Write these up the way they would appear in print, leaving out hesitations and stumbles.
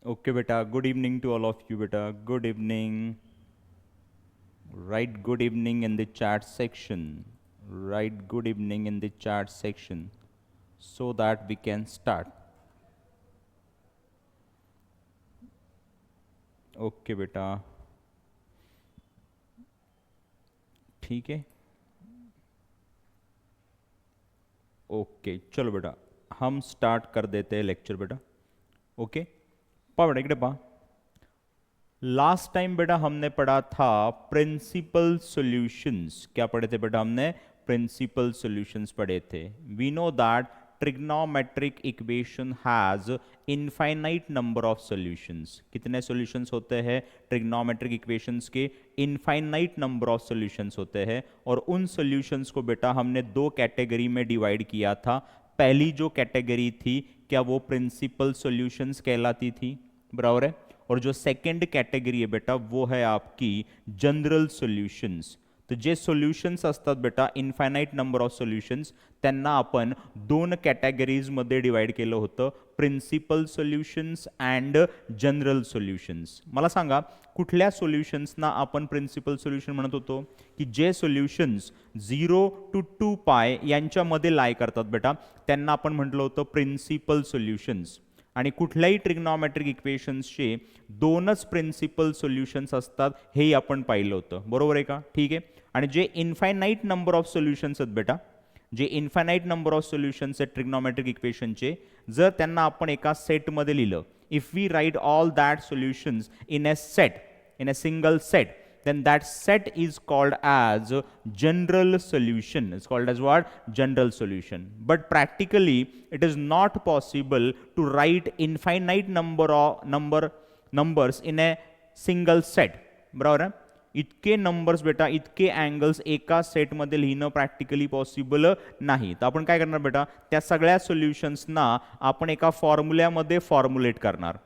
Okay बेटा, good evening to all of you बेटा, good evening. Write good evening in the chat section. Write good evening in the chat section so that we can start. Okay बेटा, ठीक है. Okay चलो बेटा, हम start कर देते हैं लेक्चर बेटा. ओके पा बेटा, इकडे पा. लास्ट टाइम बेटा हमने पढ़ा था प्रिंसिपल सॉल्यूशंस. क्या पढ़े थे बेटा हमने? प्रिंसिपल सॉल्यूशंस पढ़े थे. We know that trigonometric equation has infinite number of solutions. कितने सॉल्यूशंस होते हैं ट्रिग्नोमेट्रिक इक्वेशंस के? इनफाइनाइट नंबर ऑफ सॉल्यूशंस होते हैं. और उन सॉल्यूशंस को बेटा हमने दो कैटेगरी में डिवाइड किया था. पहली जो कैटेगरी थी, क्या वो प्रिंसिपल सॉल्यूशंस कहलाती थी? बराबर है. और जो सेकंड कैटेगरी आहे बेटा वो है आपकी जनरल सोल्युशन्स. तर जे सोल्युशन्स असतात बेटा, इन्फायनाइट नंबर ऑफ सोल्युशन्स, त्यांना आपण दोन कॅटेगरीज मध्ये डिवाइड केलं होतं, principal solutions and general solutions. मला सांगा कुठल्या सोल्युशन्सना आपण प्रिन्सिपल सोल्युशन म्हणत होतो? की जे सोल्युशन्स 0 to 2 पाय यांच्यामध्ये लाय करतात बेटा, त्यांना आपण म्हटलं होतं प्रिन्सिपल सोल्युशन्स. आणि कुठल्याही ट्रिग्नोमेट्रिक इक्वेशन्सचे दोनच प्रिन्सिपल सोल्युशन्स असतात, हेही आपण पाहिलं होतं. बरोबर आहे का? ठीक आहे. आणि जे इन्फायनाइट नंबर ऑफ सोल्युशन्स आहेत बेटा, जे इन्फायनाइट नंबर ऑफ सोल्युशन्स आहेत ट्रिग्नोमेट्रिक इक्वेशनचे, जर त्यांना आपण एका सेटमध्ये लिहिलं, if we write all that solutions in a set, in a single set, then that set is called as general solution. It's called as what? General solution. But practically it is not possible to write infinite numbers in a single set. बरोबर आहे. इतके numbers बेटा, इतके angles एका सेटमध्ये लिहिणं practically possible नाही. तर आपण काय करणार बेटा, त्या सगळ्या सोल्युशन्सना आपण एका फॉर्म्युल्यामध्ये फॉर्म्युलेट करणार.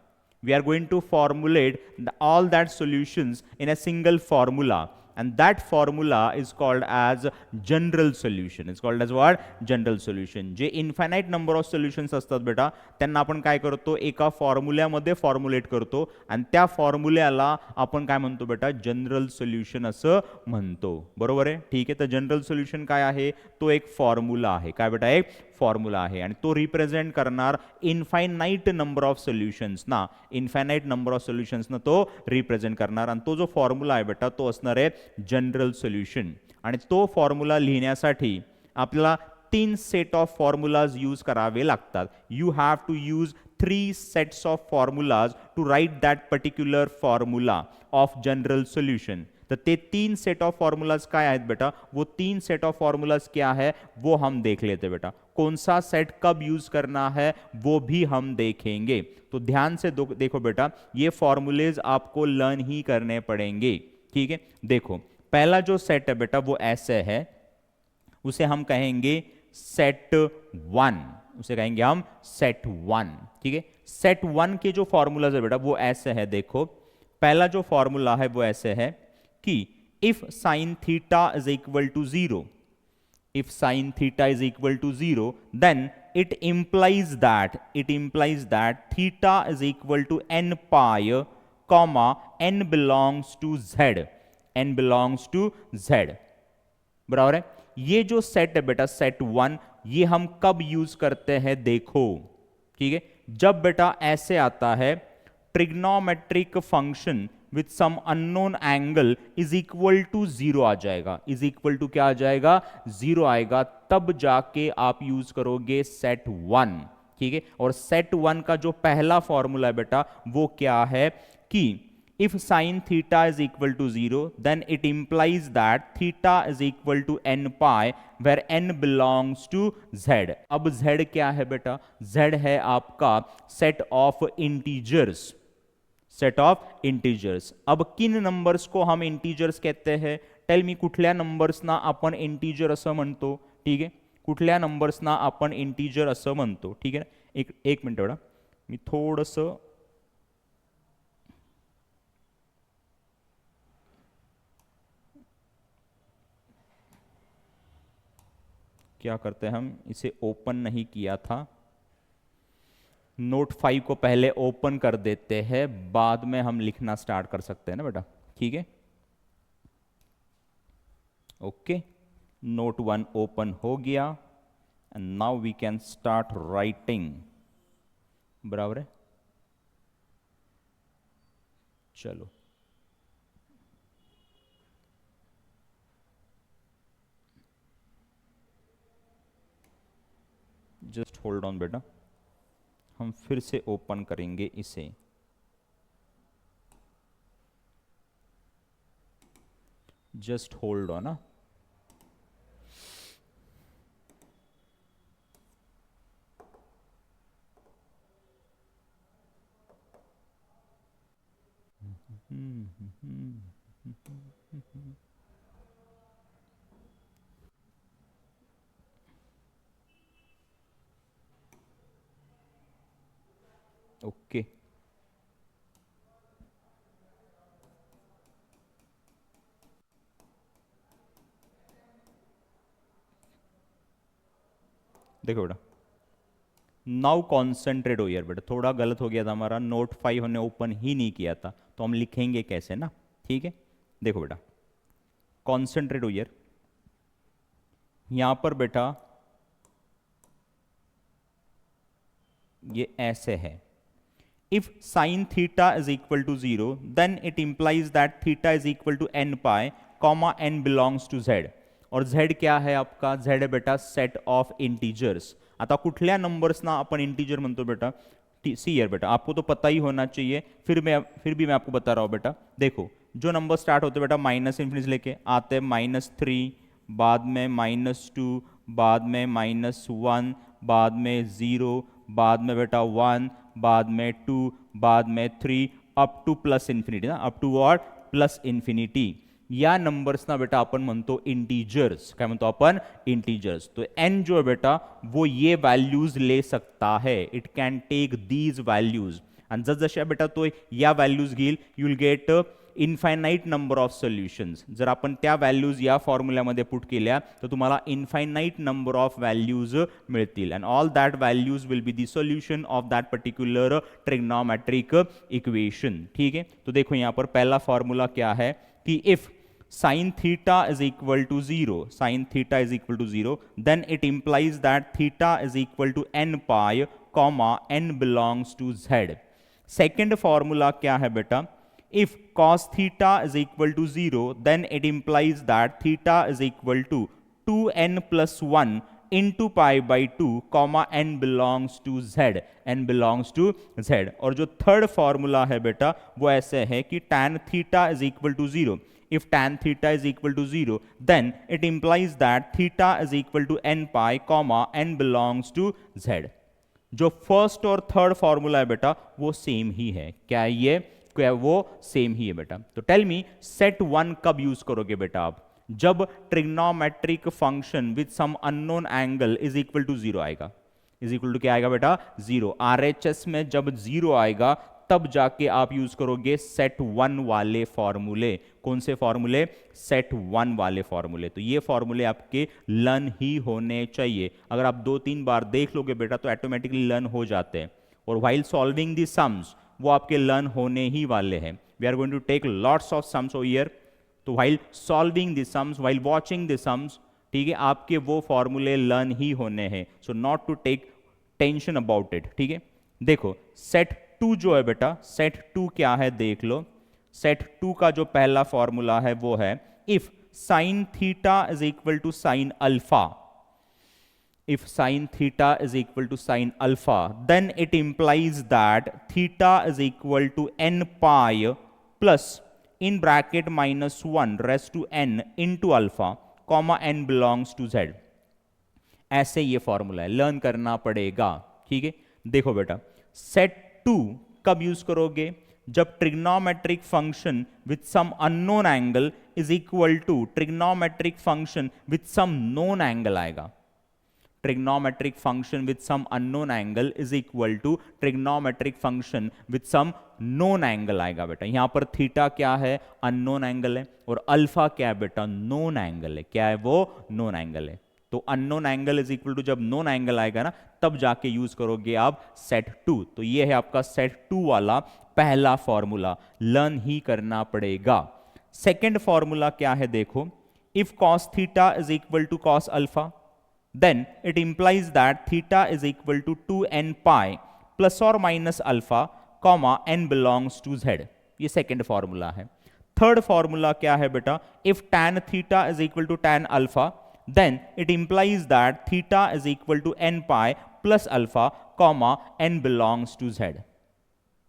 We are going to formulate all that solutions in a single formula, and that formula is called as general solution. It's called as what? General solution. जे इन्फायनाइट नंबर ऑफ सोल्युशन्स असतात बेटा, त्यांना आपण काय करतो, एका फॉर्म्युल्यामध्ये formulate करतो, आणि त्या फॉर्म्युल्याला आपण काय म्हणतो बेटा, जनरल सोल्युशन असं म्हणतो. बरोबर आहे. ठीक आहे. तर जनरल सोल्युशन काय आहे? तो एक फॉर्म्युला आहे. काय बेटा? एक फॉर्म्युला आहे. आणि तो रिप्रेझेंट करणार इन्फायनाइट नंबर ऑफ सोल्युशन्स ना, इन्फायनाइट नंबर ऑफ सोल्युशन्स ना तो रिप्रेझेंट करणार. आणि तो जो फॉर्म्युला आहे बेटा, तो असणार आहे जनरल सोल्युशन. आणि तो फॉर्म्युला लिहिण्यासाठी आपल्याला 3 सेट ऑफ फॉर्म्युलाज यूज करावे लागतात. You have to use 3 sets of formulas to write that particular formula of general solution. तो ते 3 सेट ऑफ फॉर्मूलाज क्या है बेटा? वो 3 सेट ऑफ फॉर्मूलाज क्या है वो हम देख लेते बेटा. कौन सा सेट कब यूज करना है वो भी हम देखेंगे. तो ध्यान से देखो बेटा, ये फॉर्मूलेज आपको लर्न ही करने पड़ेंगे. ठीक है. देखो पहला जो सेट है बेटा वो ऐसे है, उसे हम कहेंगे सेट 1. उसे कहेंगे हम सेट 1. ठीक है. सेट 1 के जो फॉर्मूलाज है बेटा वो ऐसे है. देखो पहला जो फॉर्मूला है वो ऐसे है कि if sine theta is equal to 0, if sin theta is equal to 0, then it implies that theta is equal to n pi, comma n belongs to z, n belongs to z. बराबर है. ये जो set है बेटा set 1, ये हम कब use करते हैं देखो. ठीक है. जब बेटा ऐसे आता है trigonometric function with some unknown angle is equal to 0 आ जाएगा. इज इक्वल टू क्या आ जाएगा? 0 आएगा. तब जाके आप यूज करोगे सेट 1. ठीक है. और सेट 1 का जो पहला फॉर्मूला है बेटा वो क्या है कि if sin theta is equal to 0, then it implies that theta is equal to n pi, where n belongs to z. अब z क्या है बेटा? z है आपका set of integers. Set of integers. अब किन नंबर्स को हम इंटीजर्स कहते हैं? टेल मी, कुठल्या नंबर्सना आपण इंटीजर असं म्हणतो? ठीक आहे. कुठल्या नंबर्सना आपण इंटीजर असं म्हणतो? ठीक आहे. एक मिनिट बेटा, मी थोडंसं क्या करते हैं, हम इसे ओपन नहीं किया था. नोट 5 को पहले ओपन कर देते हैं, बाद में हम लिखना स्टार्ट कर सकते हैं ना बेटा, ठीक है। ओके, नोट 1 ओपन हो गया and now we can start writing, बराबर है। चलो जस्ट होल्ड ऑन बेटा, हम फिर से ओपन करेंगे इसे। जस्ट होल्ड ऑन ना। ओके, देखो बेटा, नाउ कॉन्सेंट्रेट हो यार बेटा, थोड़ा गलत हो गया था हमारा, नोट 5 हमने ओपन ही नहीं किया था, तो हम लिखेंगे कैसे ना, ठीक है। देखो बेटा, कॉन्सेंट्रेट हो यार, यहां पर बेटा ये ऐसे है, if sin theta is equal to 0 then it implies that theta is equal to n pi comma n belongs to z, और z क्या है आपका, z है बेटा सेट ऑफ इंटीजर्स। आता कुठल्या नंबर्स ना अपन इंटीजर म्हणतो बेटा, सी यार बेटा आपको तो पता ही होना चाहिए, फिर भी मैं आपको बता रहा हूं बेटा। देखो जो नंबर स्टार्ट होते बेटा माइनस इन्फिनिटी लेके आते हैं, -3, बाद में -2, बाद में -1, बाद में 0, बाद में बेटा 1, बाद में 2, बाद में 3, अप टू प्लस इन्फिनिटी ना, अप टू और प्लस इन्फिनिटी, या नंबर्स ना बेटा आपण म्हणतो इंटीजर्स, काय म्हणतो आपण इंटीजर्स। तो n जो है बेटा वो ये वैल्यूज ले सकता है, it can take these values, आणि जसजशा बेटा तो या वैल्यूज घेईल you will get infinite number of solutions. जर आपण त्या व्हॅल्यूज या फॉर्म्युल्यामध्ये पुट केल्या तर तुम्हाला इन्फायनाइट नंबर ऑफ व्हॅल्यूज मिळतील, and all that values will be the solution of that particular trigonometric equation, ठीक है। तो देखो यहाँ पर पहला फॉर्मूला क्या है कि if sin theta is equal to 0, sin theta is equal to 0, then it implies that theta is equal to n pi comma n belongs to z। Second formula क्या है बेटा, if cos theta is equal to 0 then it implies that theta is equal to 2n plus 1 into pi by 2 comma n belongs to z, n belongs to z। और जो third formula है बेटा वो ऐसे है कि tan theta is equal to 0, if tan theta is equal to 0 then it implies that theta is equal to n pi comma n belongs to z। जो first और थर्ड फॉर्मूला है बेटा वो सेम ही है, क्या है ये, क्या वो सेम ही है बेटा। तो टेल मी सेट 1 कब यूज करोगे बेटा आप, जब trigonometric function with some unknown angle is equal to 0 आएगा, इज इक्वल टू क्या आएगा बेटा 0। आरएचएस में जब 0 आएगा तब जाके आप यूज करोगे सेट 1 वाले फॉर्मूले। कौन से फॉर्मूले, सेट 1 वाले फॉर्मूले। तो ये फॉर्मूले आपके लर्न ही होने चाहिए, अगर आप 2-3 बार देख लोगे बेटा तो ऑटोमेटिकली लर्न हो जाते हैं, और व्हाइल सॉल्विंग दी सम्स वो आपके लर्न होने ही वाले हैं। We are going to take lots of sums over here, तो while solving the sums, while watching the sums, ठीक है, आपके वो फॉर्मूले लर्न ही होने हैं, so not to take tension about it, ठीक है। देखो सेट 2 जो है बेटा, सेट 2 क्या है देख लो, सेट 2 का जो पहला फॉर्मूला है वो है if sine theta is equal to sine alpha, if sin theta is equal to sin alpha then it implies that theta is equal to n pi plus in bracket -1 raised to n into alpha comma n belongs to z। ऐसे ये formula है, learn करना पड़ेगा, ठीक है। देखो बेटा set 2 कब यूज करोगे, जब trigonometric function with some unknown angle is equal to trigonometric function with some known angle आएगा। Trigonometric function with some unknown angle is equal to trigonometric function with some known angle आएगा बेटा। यहां पर theta क्या है, unknown angle है, और alpha क्या है बेटा, नोन एंगल है। क्या है वो, नोन एंगल है। तो unknown angle is equal to, जब नोन एंगल आएगा ना तब जाके यूज करोगे आप सेट 2। तो ये है आपका सेट 2 वाला पहला फॉर्मूला, लर्न ही करना पड़ेगा। सेकेंड फॉर्मूला क्या है देखो, if cos theta is equal to cos alpha then it implies that theta is equal to 2n pi plus or minus alpha comma n belongs to z। ये second formula है। Third formula क्या है बेटा, if tan theta is equal to tan alpha then it implies that theta is equal to n pi plus alpha comma n belongs to z।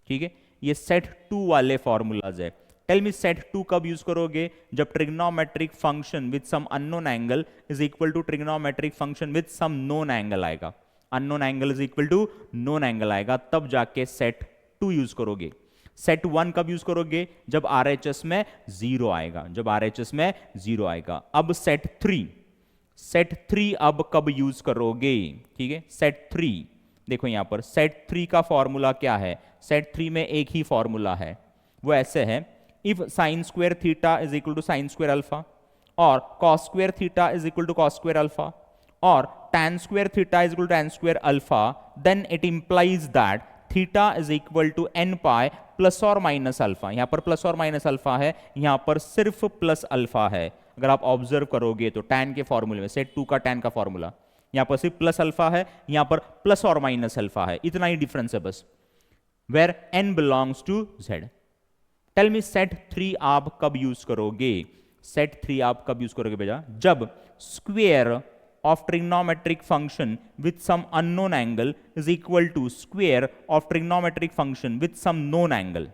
ठीक है, ये set 2 वाले formulas है। Tell me set 2 कब use करोगे, जब trigonometric function with some unknown angle is equal to trigonometric function with some known angle आएगा, unknown angle is equal to known angle आएगा, तब जाके सेट 2 यूज करोगे। सेट 1 कब यूज करोगे, जब RHS में 0 आएगा, जब RHS में 0 आएगा। अब सेट 3 अब कब यूज करोगे, ठीक है। सेट 3 देखो यहां पर सेट 3 का फॉर्मूला क्या है, सेट 3 में एक ही फॉर्मूला है, वो ऐसे है, if sin square theta is equal to sin square alpha or cos square theta is equal to cos square alpha or tan square theta is equal to tan square alpha, then it implies that theta is equal to n pi plus or minus alpha। यहां पर plus और minus alpha है, यहां पर सिर्फ plus alpha है। अगर आप ऑब्जर्व करोगे तो tan के फॉर्मूले में, सेट 2 का tan का फॉर्मूला, यहां पर सिर्फ प्लस अल्फा है, यहां पर प्लस और माइनस अल्फा है, इतना ही डिफरेंस है बस। Where n belongs to z। Tell me set 3 आप कब यूज करोगे, सेट 3 आप कब यूज करोगे बेटा, जब square of trigonometric function with some unknown angle is equal to square of trigonometric function with some known angle.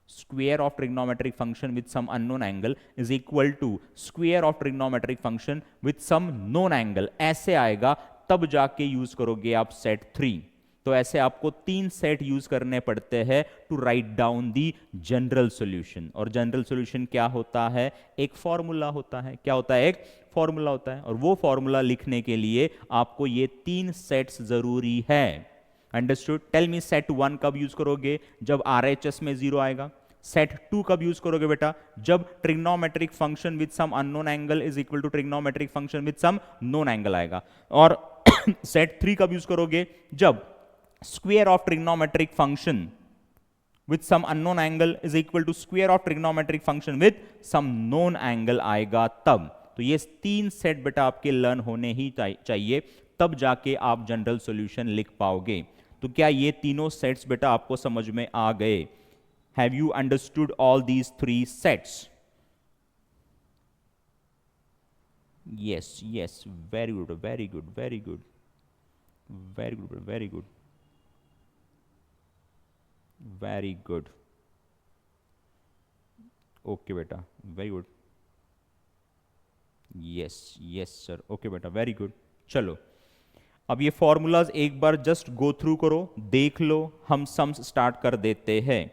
Square of trigonometric function with some unknown angle is equal to square of trigonometric function with some known angle, ऐसे आएगा, तब जाके use करोगे आप set 3। तो ऐसे आपको 3 set use करने पड़ते हैं to write down the general solution. और जनरल सॉल्यूशन क्या होता है, एक फॉर्मूला होता है, क्या होता है, एक फॉर्मूला होता है, और वो फॉर्मूला लिखने के लिए आपको ये 3 सेट्स जरूरी है। अंडरस्टूड। टेल मी सेट 1 कब यूज करोगे, जब RHS में 0 आएगा। सेट 2 कब यूज करोगे बेटा, जब trigonometric function with some unknown angle is equal to trigonometric function with some known angle आएगा। और सेट 3 कब यूज करोगे, जब square of trigonometric function with some unknown angle is equal to square of trigonometric function with some known angle आएगा तब। तो ये 3 set बेटा आपके लर्न होने ही चाहिए, तब जाके आप जनरल सॉल्यूशन लिख पाओगे। तो क्या ये तीनों सेट्स बेटा आपको समझ में आ गए? Have you understood all these 3 sets? Yes yes, very good very good very good very good very good very good. Okay बेटा, very good. Yes yes sir, okay बेटा, वेरी गुड। चलो अब ये फॉर्मूलाज एक बार जस्ट गो थ्रू करो, देख लो, हम sums start कर देते हैं।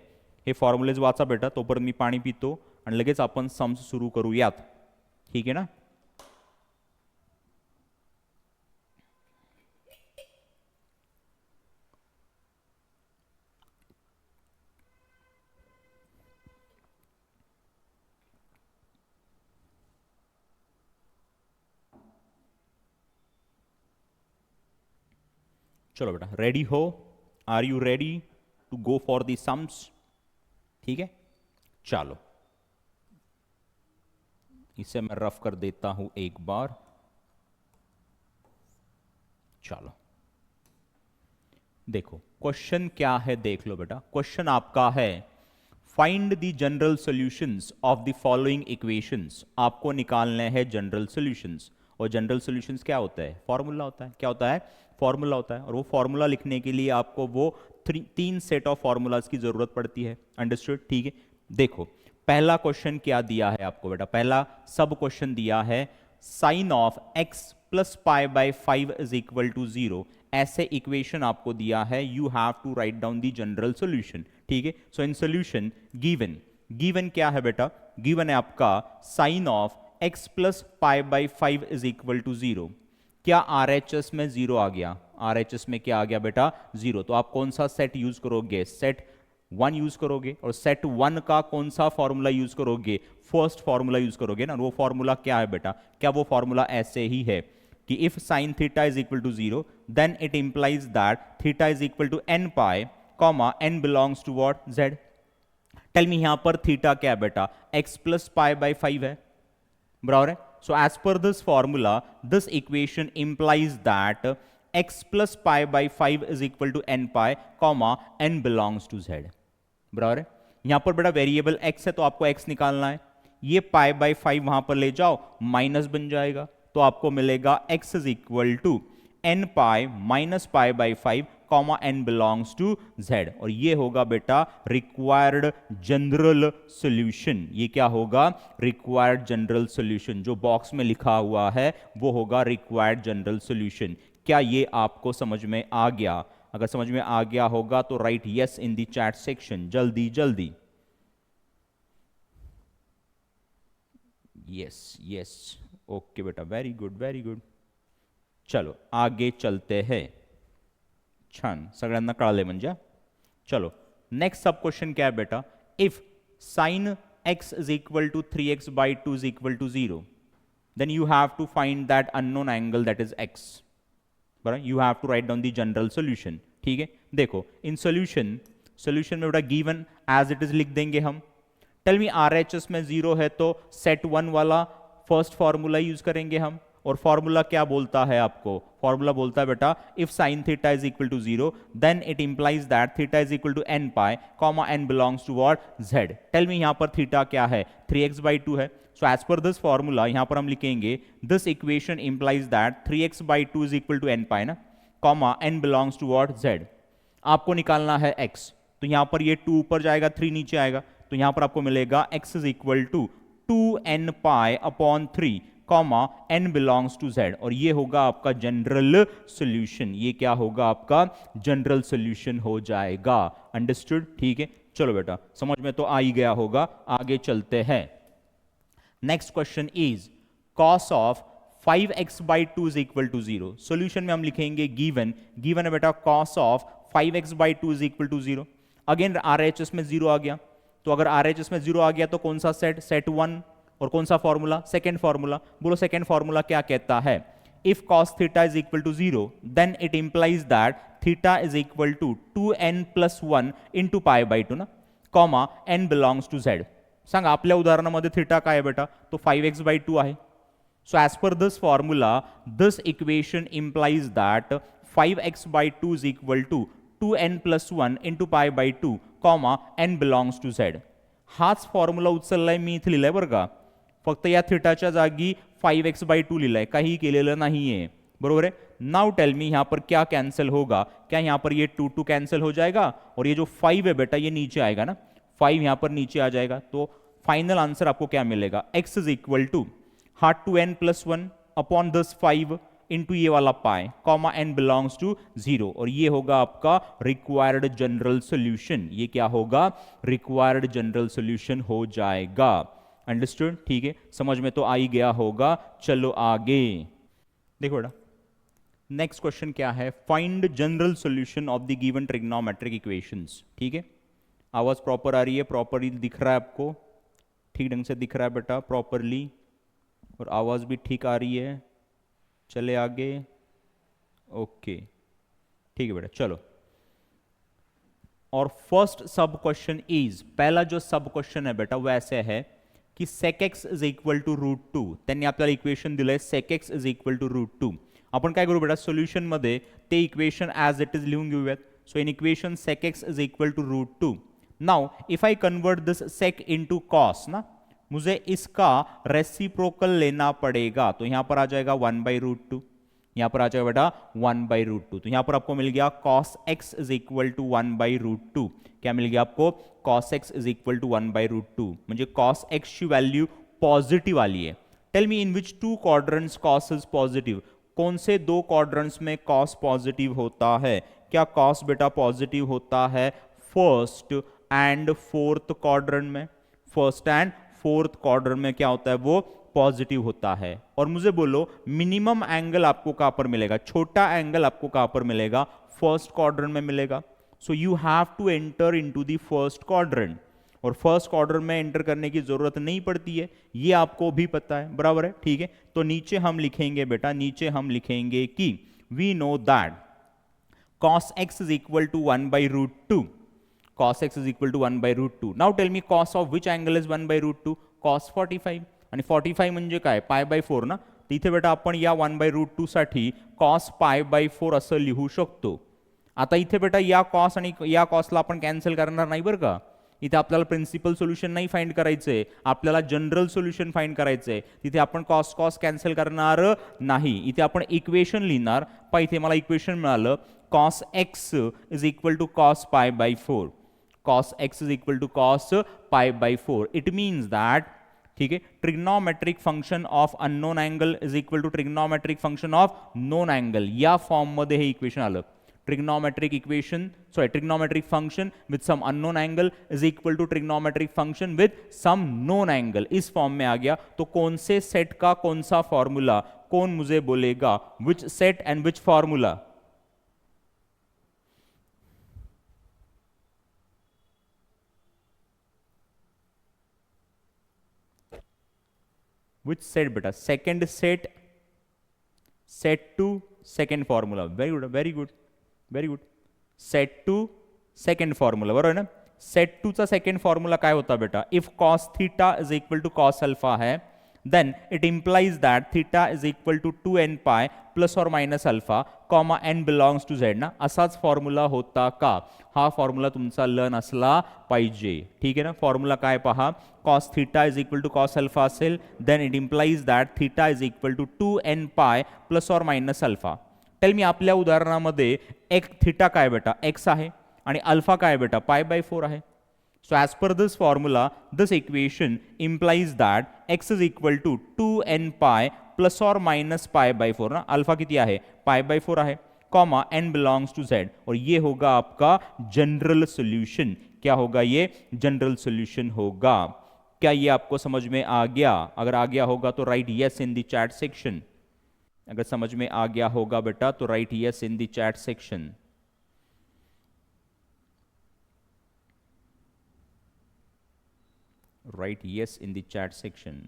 हे फॉर्म्युलेज वाचा बेटा, तोपर्यंत मी पाणी पितो आणि लगेच आपण सम्स सुरू करूयात, ठीक आहे ना? चलो बेटा, रेडी हो? Are you ready to go for the sums? ठीक है, चलो इसे मैं रफ कर देता हूं एक बार। चलो देखो क्वेश्चन क्या है, देख लो बेटा। क्वेश्चन आपका है find the general solutions of the following equations. आपको निकालने हैं जनरल सॉल्यूशंस, और जनरल सॉल्यूशंस क्या होता है? फॉर्मूला होता है। क्या होता है? फॉर्मूला होता है। और वो फॉर्मूला लिखने के लिए आपको वो 3 सेट ऑफ फॉर्मूलाज की जरूरत पड़ती है। अंडरस्टूड? ठीक है, देखो पहला क्वेश्चन क्या दिया है आपको बेटा? पहला सब क्वेश्चन दिया है sine of x plus pi by 5 is equal to 0। ऐसे इक्वेशन आपको दिया है, you have to write down the general solution. ठीक है, सो इन सॉल्यूशन गिवन क्या है बेटा? गिवन है आपका sine of x plus pi by 5 is equal to 0। क्या RHS में 0 आ गया? RHS में क्या आ गया बेटा? 0। तो आप कौन सा सेट यूज करोगे? सेट 1 यूज करोगे। और सेट 1 का कौन सा फॉर्मूला यूज करोगे? फर्स्ट फॉर्मूला यूज करोगे ना। वो फॉर्मूला क्या है बेटा? क्या वो फॉर्मूला ऐसे ही है? कि if sine theta is equal to 0 then it implies that theta is equal to n pi comma n belongs to what z। Tell me यहां पर थीटा क्या है बेटा, x प्लस पाई बाई 5 है, बराबर है। So as per this formula this equation implies that x plus pi by 5 is equal to n pi comma n belongs to z, बराबर है। यहां पर बेटा वेरिएबल x है तो आपको x निकालना है, ये पाई बाई 5 वहां पर ले जाओ माइनस बन जाएगा, तो आपको मिलेगा x is equal to n pi minus pi by 5 comma n belongs to z, और ये होगा बेटा रिक्वायर्ड जनरल सॉल्यूशन। ये क्या होगा, रिक्वायर्ड जनरल सॉल्यूशन, जो बॉक्स में लिखा हुआ है वो होगा रिक्वायर्ड जनरल सॉल्यूशन। क्या ये आपको समझ में आ गया? अगर समझ में आ गया होगा तो write yes in the chat section, जल्दी जल्दी। यस यस, ओके बेटा, वेरी गुड वेरी गुड। चलो आगे चलते हैं, छान, सगळ्यांना कळाले म्हणजे। चलो नेक्स्ट सब क्वेश्चन क्या है बेटा, if sine x is equal to 3x by 2 is equal to 0 then you have to find that unknown angle that is x, बराबर। You have to write down the general solution, ठीक है। देखो in solution में बेटा given as it is लिख देंगे हम। Tell me RHS में 0 है तो सेट 1 वाला फर्स्ट फॉर्मूला यूज करेंगे हम, और फॉर्मूला क्या बोलता है आपको, फॉर्मूला बोलता है बेटा if sine theta is equal to 0 then it implies that theta is equal to n pi comma n belongs to what z। Tell me यहां पर थीटा क्या है, 3x बाई 2 है। So as per this formula यहां पर हम लिखेंगे this equation implies that 3x by 2 is equal to n pi ना, comma n belongs to what z। आपको निकालना है x, तो यहां पर ये 2 ऊपर जाएगा 3 नीचे आएगा, तो यहां पर आपको मिलेगा x is equal to 2n pi upon 3 comma n belongs to z, और ये होगा आपका जनरल सॉल्यूशन। ये क्या होगा, आपका जनरल सॉल्यूशन हो जाएगा। अंडरस्टूड, ठीक है। चलो बेटा समझ में तो आ ही गया होगा, आगे चलते हैं। Next question is cos of 5x by 2 is equal to 0। Solution में हम लिखेंगे गिवन है बेटा cos of 5x by 2 is equal to 0। Again RHS में 0 आ गया, तो अगर RHS में 0 आ गया तो कौन सा सेट, सेट 1, और कौन सा फॉर्मूला, सेकेंड फॉर्मूला। बोलो सेकेंड फॉर्मूला क्या कहता है, if cos theta is equal to 0 then it implies that theta is equal to 2n plus 1 into pi by 2 ना, comma n belongs to z। सांग आपल्या उदाहरणामध्ये थीटा काय आहे बेटा, तो 5x बाई 2 आहे। So as per this formula this equation implies that 5x by 2 is equal to 2n plus 1 into pi by 2 comma n belongs to z। हाच formula उचललाय मी इथे लिहिलाय बरं का, फक्त या थीटाच्या जागी 5x बाई 2 लिहिलाय, काही केलेलं नाहीये, बरोबर है। नाउ टेल मी यहां पर क्या कैंसिल होगा, क्या यहां पर ये 2 कैंसिल हो जाएगा, और ये जो 5 है बेटा ये नीचे आएगा ना, 5 यहां पर नीचे आ जाएगा, तो फाइनल आंसर आपको क्या मिलेगा, x is equal to 2n plus 1 upon this 5 into ये वाला pi comma n belongs to 0, और ये होगा आपका रिक्वायर्ड जनरल सॉल्यूशन। ये क्या होगा, रिक्वायर्ड जनरल सॉल्यूशन हो जाएगा। अंडरस्टूड, ठीक है, समझ में तो आ ही गया होगा। चलो आगे देखो बेटा, नेक्स्ट क्वेश्चन क्या है, find general solution of the given trigonometric equations. ठीक है, आवाज प्रॉपर आ रही है, प्रॉपरली दिख रहा है आपको, ठीक ढंग से दिख रहा है बेटा प्रॉपरली, और आवाज भी ठीक आ रही है। चले आगे, ओके ठीक है बेटा, चलो। और फर्स्ट सब क्वेश्चन इज, पहला जो सब क्वेश्चन है बेटा वो ऐसे है की sec x is equal to √2, त्यांनी आपल्याला इक्वेशन दिलंय sec x is equal to √2। आपण काय करू बेटा, सोल्यूशन मध्ये ते इक्वेशन एज इट इज लिहून घेऊयात। So in equation sec x is equal to √2। Now if I convert this sec into cos ना, मुझे इसका रेसिप्रोकल लेना पड़ेगा, तो यहां पर आ जाएगा 1/√2, यहां पर आ जाएगा बेटा 1/√2, तो यहां पर आपको मिल गया cos x is equal to 1/√2। क्या मिल गया आपको, cos x is equal to 1/√2, म्हणजे cos x ची वैल्यू पॉजिटिव आली है। Tell me in which 2 quadrants cos is positive, कौन से 2 क्वाड्रेंट्स में cos पॉजिटिव होता है। क्या cos बेटा पॉजिटिव होता है फर्स्ट एंड फोर्थ क्वाड्रेंट में, फर्स्ट एंड फोर्थ क्वाड्रेंट में क्या होता है वो पॉजिटिव होता है। और मुझे बोलो मिनिमम एंगल आपको कहां पर मिलेगा, छोटा एंगल आपको कहां पर मिलेगा, फर्स्ट क्वाड्रेंट में मिलेगा। So you have to enter into the first quadrant, और फर्स्ट ऑर्डर में एंटर करने की जरूरत नहीं पड़ती है, ये आपको भी पता है, बराबर है, ठीक है। तो नीचे हम लिखेंगे बेटा, नीचे हम लिखेंगे कि we know that cos x is equal to 1 by root 2. Cos x is equal to 1 by root 2. Now tell me cos of which angle is 1 by root 2? Cos 45. आणि 45 म्हणजे काय, पाय बाय 4 ना. तर इथे बेटा आपण या 1 बाय रूट 2 साठी cos पाय बाय 4 असं लिहू शकतो. आता इथे बेटा या cos आणि या cosला आपण कॅन्सल करणार नाही बरं का. इथे आपल्याला प्रिन्सिपल सोल्युशन नाही फाइंड करायचंय, आपल्याला जनरल सोल्युशन फाइंड करायचंय. तिथे आपण cos cos कॅन्सल करणार नाही, इथे आपण इक्वेशन लिहिणार. पहा इथे मला इक्वेशन मिळालं, cos x is equal to cos pi by 4. Cos x is equal to cos pi by 4. It means that, ठीक है, trigonometric function of unknown angle is equal to trigonometric function of known angle. या form मध्ये हे equation आलं. Trigonometric equation, sorry trigonometric function with some unknown angle is equal to trigonometric function with some known angle. इस form में आ गया. तो कौन से सेट का कौन सा फॉर्मूला, कौन मुझे बोलेगा which set and which formula? Which set beta? Second set, set to second formula. Very good, very good, very good. Set to second formula, बरोबर ना. set to चा second formula काय होता बेटा? if cos theta is equal to cos alpha है, then it implies that theta is equal to 2n pi plus or minus alpha, comma n belongs to z ना. असाच formula होता का? हा फॉर्म्युला तुमचा लर्न असला पाहिजे, ठीक आहे ना. फॉर्म्युला काय पहा, cos theta is equal to cos alpha असेल, then it implies that theta is equal to 2n pi plus or minus alpha. Tell me, आपल्या उदाहरणामध्ये एक थीटा काय बेटा, x आहे, आणि अल्फा काय बेटा, पाय बाय 4 आहे. So as per this formula, this equation implies that x is equal to 2n pi plus or minus pi by 4 ना. अल्फा किती आहे, पाई बाय 4 आहे, comma n belongs to z. और ये होगा आपका जनरल सॉल्यूशन. क्या होगा ये? जनरल सॉल्यूशन होगा. क्या ये आपको समझ में आ गया? अगर आ गया होगा तो write yes in the chat section. अगर समझ में आ गया होगा बेटा तो write yes in the chat section. Right yes in the chat section.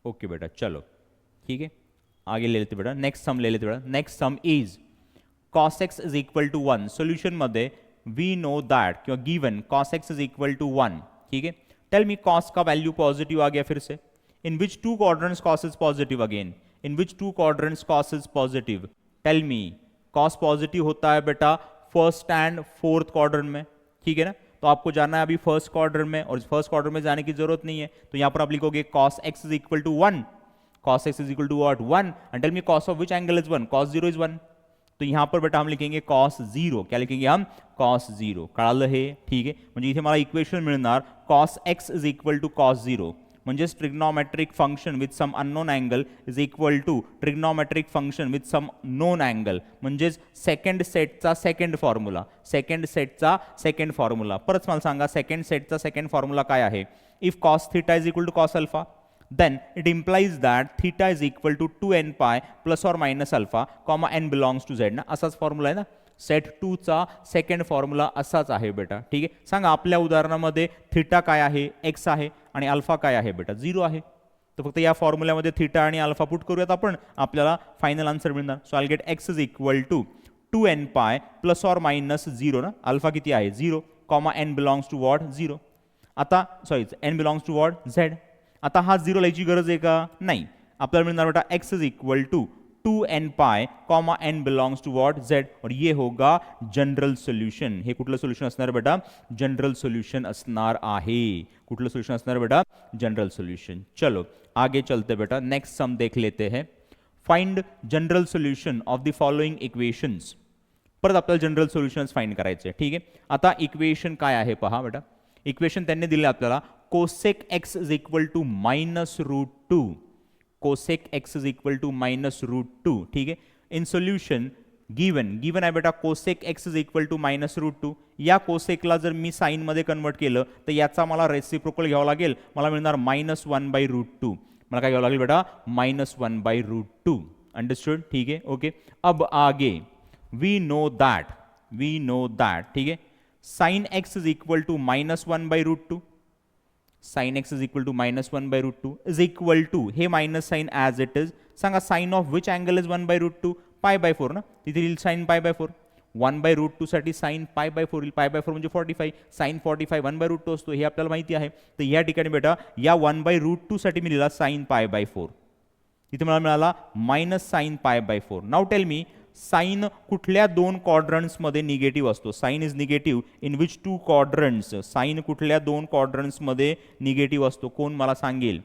Okay बेटा, चलो ठीक है, आगे ले लेते बेटा. नेक्स्ट सम ले लेते बेटा. Next sum is cos x is equal to 1. Solution मध्ये वी नो दैट किंवा given cos x is equal to 1. ठीक है, टेल मी cos का वैल्यू पॉजिटिव आ गया फिर से. In which two quadrants cos is positive again? In which two quadrants cos is positive? Tell me. cos positive होता है बेटा फर्स्ट एंड फोर्थ क्वाड्रेंट में, ठीक है ना. तो आपको जाना है अभी फर्स्ट क्वाड्रेंट में, और फर्स्ट क्वाड्रेंट में जाने की जरूरत नहीं है. तो यहां पर आप लिखोगे cos x is equal to 1. cos x is equal to what, 1. And tell me cos of which angle is 1? cos 0 is 1. तो यहां पर बेटा हम लिखेंगे cos 0. क्या लिखेंगे हम? cos 0. कळालं हे, ठीक आहे. म्हणजे इथे मला इक्वेशन मिळणार cos x is equal to cos 0. म्हणजेच trigonometric function with some unknown angle is equal to trigonometric function with some known angle. म्हणजेच सेकंड सेटचा सेकंड फॉर्म्युला, सेकंड सेटचा सेकंड फॉर्म्युला. परत मला सांगा, सेकंड सेटचा सेकंड फॉर्म्युला काय आहे? If cos theta is equal to cos alpha, then it implies that theta is equal to 2n pi plus or minus alpha, comma n belongs to z ना. असाच formula आहे ना. Set 2 चा second formula असाच आहे बेटा, ठीक आहे. सांगा आपल्या उदाहरणामध्ये थीटा काय आहे, x आहे, आणि अल्फा काय आहे बेटा, 0 आहे. तर फक्त या फॉर्म्युल्यामध्ये थीटा आणि अल्फा पुट करूयात आपण, आपल्याला फायनल आन्सर मिळणार. So I get x is equal to 2n pi plus और मायनस 0 ना. अल्फा किती आहे, 0, comma n belongs to what, 0. आता sorry, n belongs to what, z. आता हा 0 लायची गरज आहे का? नाही. आपल्याला मिळणार बेटा x is equal to 2n pi, comma n belongs to what, z. और ये होगा जनरल सोल्यूशन. हे कुठलं सोल्यूशन असणार बेटा? जनरल सोल्यूशन असणार आहे. कुठलं सोल्यूशन असणार बेटा? General solution. चलो आगे चलते बेटा, नेक्स्ट सम देख लेते हैं. Find general solution of the following equations. परत आपल्याला जनरल सोल्युशन्स फाइंड करायचे, ठीक आहे. आता इक्वेशन काय आहे पहा बेटा. इक्वेशन त्यांनी दिले आपल्याला cosec x is equal to minus root 2. Cosec x is equal to minus root 2, ठीक है. इन सोल्यूशन गिवन आहे बेटा cosec x is equal to minus root 2. या कोसेकला जर मी साइन मध्ये कन्वर्ट केलं तर याचा मला रेसिप्रोकल घ्यावं लागेल. मला मिळणार माइनस 1 बाय रूट 2. मला काय घ्यावं लागेल बेटा? Minus 1 by root 2. अंडरस्टूड, ठीक है, ओके. अब आगे वी नो दैट, ठीक है, sine x is equal to minus 1 by root 2. Sine x is equal to -1/√2 is equal to हे minus sign as it is. सांगा sine of which angle is 1/√2 π/4 ना, तिथे येईल साइन π/4. 1/√2 साठी साइन π/4 येईल. π/4 म्हणजे 45. साइन 45 1/√2 असतो हे आपल्याला माहिती आहे. तर या ठिकाणी बेटा या 1/√2 साठी मी लिहिला साइन π/4. इथे मला मिळाला minus sine π/4. Now tell me sine कुठल्या दोन क्वाड्रंट्समध्ये निगेटिव्ह असतो. Sine is negative in which two quadrants. Sine कुठल्या दोन क्वाड्रंट्समध्ये निगेटिव्ह असतो कोण मला सांगेल.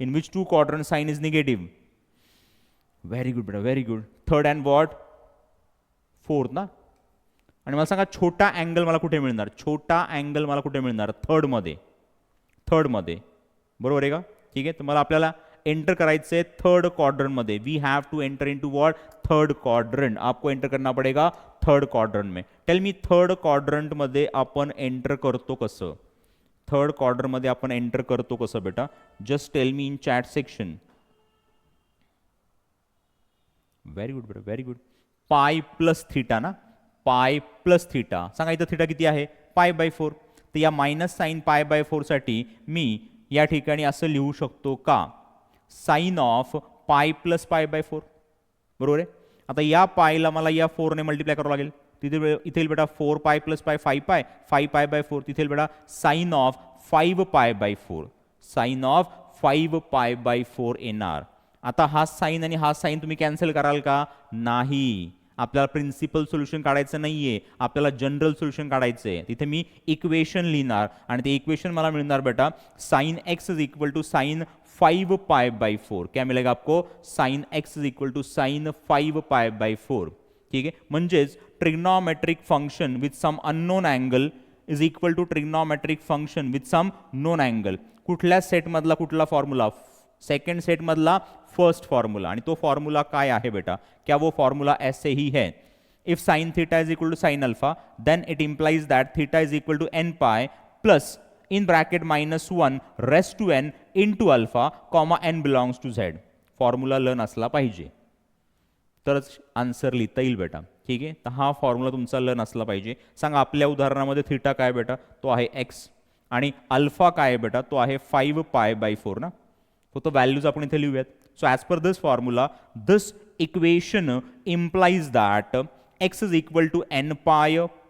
In which two quadrant sine is negative. Very good बेटा, very good. Third and what, fourth ना. आणि मला सांगा छोटा अँगल मला कुठे मिळणार. छोटा अँगल मला कुठे मिळणार. थर्डमध्ये. थर्डमध्ये बरोबर आहे का. ठीक आहे. तर मला आपल्याला एंटर करायचं है थर्ड क्वाड्रेंट में. We have to enter into what, third quadrant. आपको एंटर करना पड़ेगा थर्ड क्वाड्रेंट में. टेल मी थर्ड क्वाड्रेंट मध्ये आपण एंटर करतो कसं. थर्ड क्वाड्रेंट मध्ये आपण एंटर करतो कसं बेटा. जस्ट टेल मी इन चॅट सेक्शन. व्हेरी गुड बेटा, व्हेरी गुड. पाय प्लस थीटा ना, पाय प्लस थीटा. सांगा इथं थीटा किती आहे π/4. तर या मायनस साइन π/4 साठी मी या ठिकाणी असं लिहू शकतो का, साइन ऑफ पाय प्लस π/4. बरोबर आहे. आता या पायला मला या 4 ने मल्टिप्लाय करावं लागेल. तिथे इथे बेटा 4π प्लस पाय 5π, 5π/4. तिथे बेटा साइन ऑफ 5π/4. साइन ऑफ 5π/4 येणार. आता हा साइन आणि हा साइन तुम्ही कॅन्सल कराल का. नाही. आपल्याला प्रिन्सिपल सोल्युशन काढायचं नाहीये, आपल्याला जनरल सोल्युशन काढायचं आहे. तिथे मी इक्वेशन लिहिणार आणि ते इक्वेशन मला मिळणार बेटा sine x is equal to sine 5π/4. क्या मिलेगा आपको, sine x is equal to sine 5π/4. ठीक आहे. म्हणजेच trigonometric function with some unknown angle is equal to trigonometric function with some known angle. कुठल्या सेट मधला कुठला फॉर्म्युला, सेकंड सेट मधला फर्स्ट फॉर्मूला. आणि तो फॉर्मूला काय आहे बेटा, क्या वो फॉर्मूला ऐसे ही है. If sine theta is equal to sine alpha then it implies that theta is equal to n π plus in bracket -1 raised to n into alpha comma n belongs to z. Formula learn असला पाहिजे तरच answer लिहिता येईल बेटा. ठीक आहे. तर हा फॉर्म्युला तुमचा लर्न असला पाहिजे. सांगा आपल्या उदाहरणामध्ये थीटा काय बेटा, तो आहे x आणि अल्फा काय बेटा, तो आहे 5π/4 ना. फक्त व्हॅल्यूज आपण इथे लिहूयात. So as per this formula this equation implies that x is equal to n π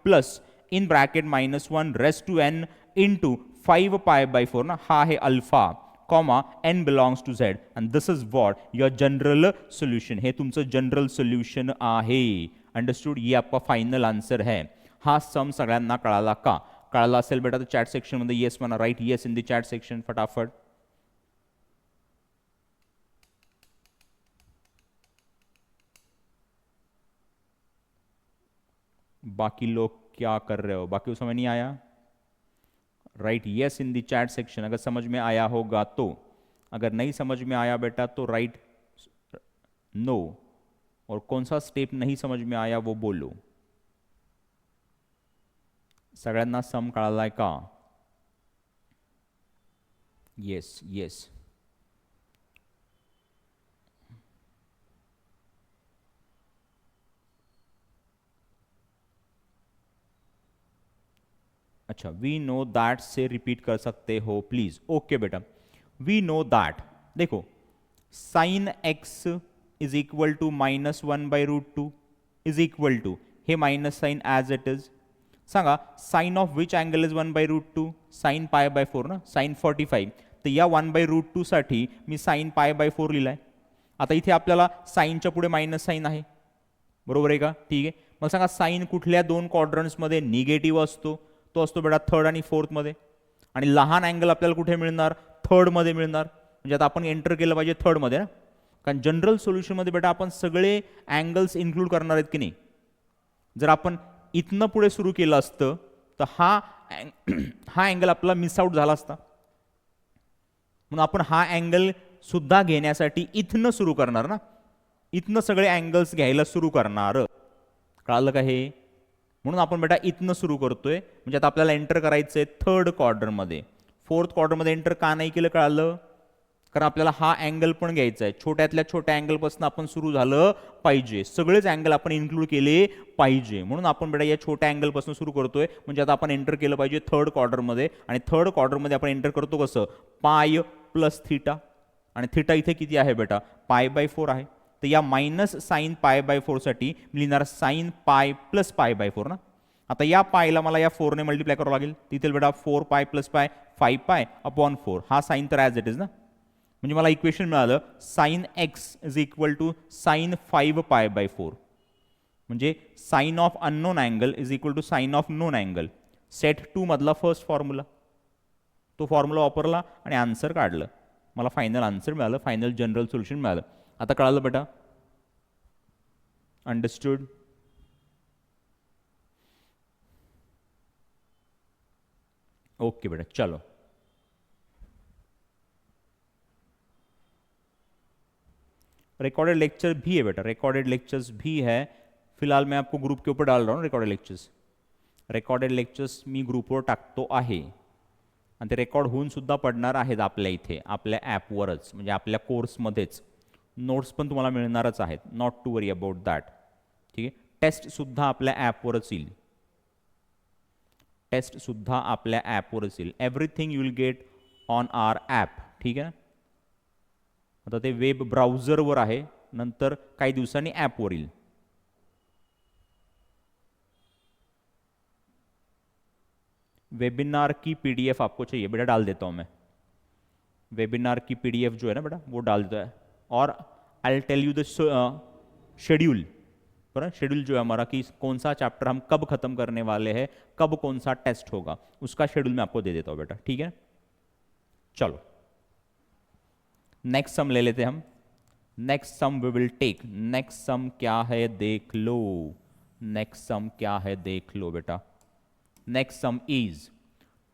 plus in bracket -1 raised to n into 5π/4 ना. हा आहे alpha comma n belongs to z and this is what your general solution. हे तुमचं general solution आहे. Understood. ये आपका final answer है. हा सम सगळ्यांना कळाला का. कळाला असेल बेटा तर चॅट सेक्शन मध्ये येस म्हणा. Write yes in the chat section फटाफट. बाकी लोग क्या कर रहे हो, बाकी को समझ नहीं आया. Right yes in the chat section अगर समझ में आया होगा तो. अगर नहीं समझ में आया बेटा तो राइट नो. और कौन सा स्टेप नहीं समझ में आया वो बोलो. सगळ्यांना सम कळालाय का. Yes yes. अच्छा वी नो दैट से रिपीट कर सकते हो प्लीज. ओके बेटा वी नो दैट. देखो sine x is equal to -1/√2 is equal to हे minus sine as it is. सांगा sine of which angle is 1/√2, sine π/4 ना, साइन 45. तर या 1/√2 साठी मी साइन π/4 लिहिलाय. आता इथे आपल्याला साइनच्या पुढे मायनस साइन आहे. बरोबर आहे का. ठीक आहे. मग सांगा साइन कुठल्या दोन क्वाड्रंट्समध्ये निगेटिव्ह असतो. तो असतो बेटा थर्ड आणि फोर्थ मध्ये. आणि लहान अँगल आपल्याला कुठे मिळणार, थर्ड मध्ये मिळणार. म्हणजे आता आपण एंटर केलं पाहिजे थर्ड मध्ये ना, कारण जनरल सोल्युशन मध्ये बेटा आपण सगळे अँगल्स इन्क्लूड करणार आहेत की नाही. जर आपण इथनं पुढे सुरू केलं असतं तर हा अँगल आपला मिस आउट झाला असता. म्हणून आपण हा अँगल सुद्धा घेण्यासाठी इथनं सुरू करणार ना, इथनं सगळे अँगल्स घ्यायला सुरू करणार. कळालं का हे. म्हणून आपण बेटा इथनं सुरू करतोय. म्हणजे आता आपल्याला एंटर करायचंय थर्ड क्वाड्रंट मध्ये. फोर्थ क्वाड्रंट मध्ये एंटर का नाही केलं कळालं. कारण आपल्याला हा अँगल पण घ्यायचा आहे. छोट्यातल्या छोट्या अँगलपासून आपण सुरू झालं पाहिजे. सगळेच अँगल आपण इन्क्लूड केले पाहिजे. म्हणून आपण बेटा या छोट्या अँगलपासून सुरू करतोय. म्हणजे आता आपण एंटर केलं पाहिजे थर्ड क्वार्टरमध्ये. आणि थर्ड क्वार्टरमध्ये आपण एंटर करतो कसं, पाय प्लस थीटा. आणि थीटा इथे किती आहे बेटा, π/4 आहे. तर या मायनस साईन π/4 साठी मी लिहिणार साईन पाय प्लस π/4 ना. आता या पायला मला या 4ने मल्टिप्लाय करावं लागेल. तिथे बेटा 4π + π 5π/4. हा साईन तर ॲज इट इज ना. म्हणजे मला इक्वेशन मिळालं sine x is equal to sine 5π/4. म्हणजे sine of unknown angle is equal to sine of known angle. Set 2 मधला फर्स्ट फॉर्म्युला, तो फॉर्म्युला वापरला आणि आन्सर काढलं. मला फायनल आन्सर मिळालं, फायनल जनरल सोल्युशन मिळालं. आता कळालं बेटा, अंडरस्टूड. ओके बेटा, चलो रिकॉर्डेड लेक्चर भी है बेटा, रिकॉर्डेड लेक्चर्स भी है. फिलहाल मैं आपको ग्रुप के ऊपर डाल रहा हूँ रिकॉर्डेड लेक्चर्स. रेकॉर्डेड लेक्चर्स मी ग्रुपवर टाकतो आहे आणि ते रेकॉर्ड होऊन सुद्धा पडणार आहेत आपल्या इथे, आपल्या ॲपवरच, म्हणजे आपल्या कोर्समध्येच. नोट्स पण तुम्हाला मिळणारच आहेत, not to worry about that. ठीक आहे. टेस्टसुद्धा आपल्या ॲपवरच येईल, टेस्टसुद्धा आपल्या ॲपवरच येईल. Everything you will get on our app. ठीक आहे. आता ते वेब ब्राउझरवर आहे, नंतर काही दिवसांनी ॲपवर येईल. वेबिनार की पीडीएफ आपको चाहिए बेटा, डाल देता हूँ मैं. वेबिनार की पीडीएफ जो है ना बेटा, वो डाल देता है. और I will tell you the schedule. बराबर, शेड्यूल जो है हमारा कि कौन सा चैप्टर हम कब खत्म करने वाले हैं, कब कौन सा टेस्ट होगा, उसका शेड्यूल मैं आपको दे देता हूँ बेटा. ठीक है. चलो नेक्स्ट सम ले लेते हैं हम. Next sum we will take. Next sum क्या है देख लो. नेक्स्ट सम क्या है देख लो बेटा. Next sum is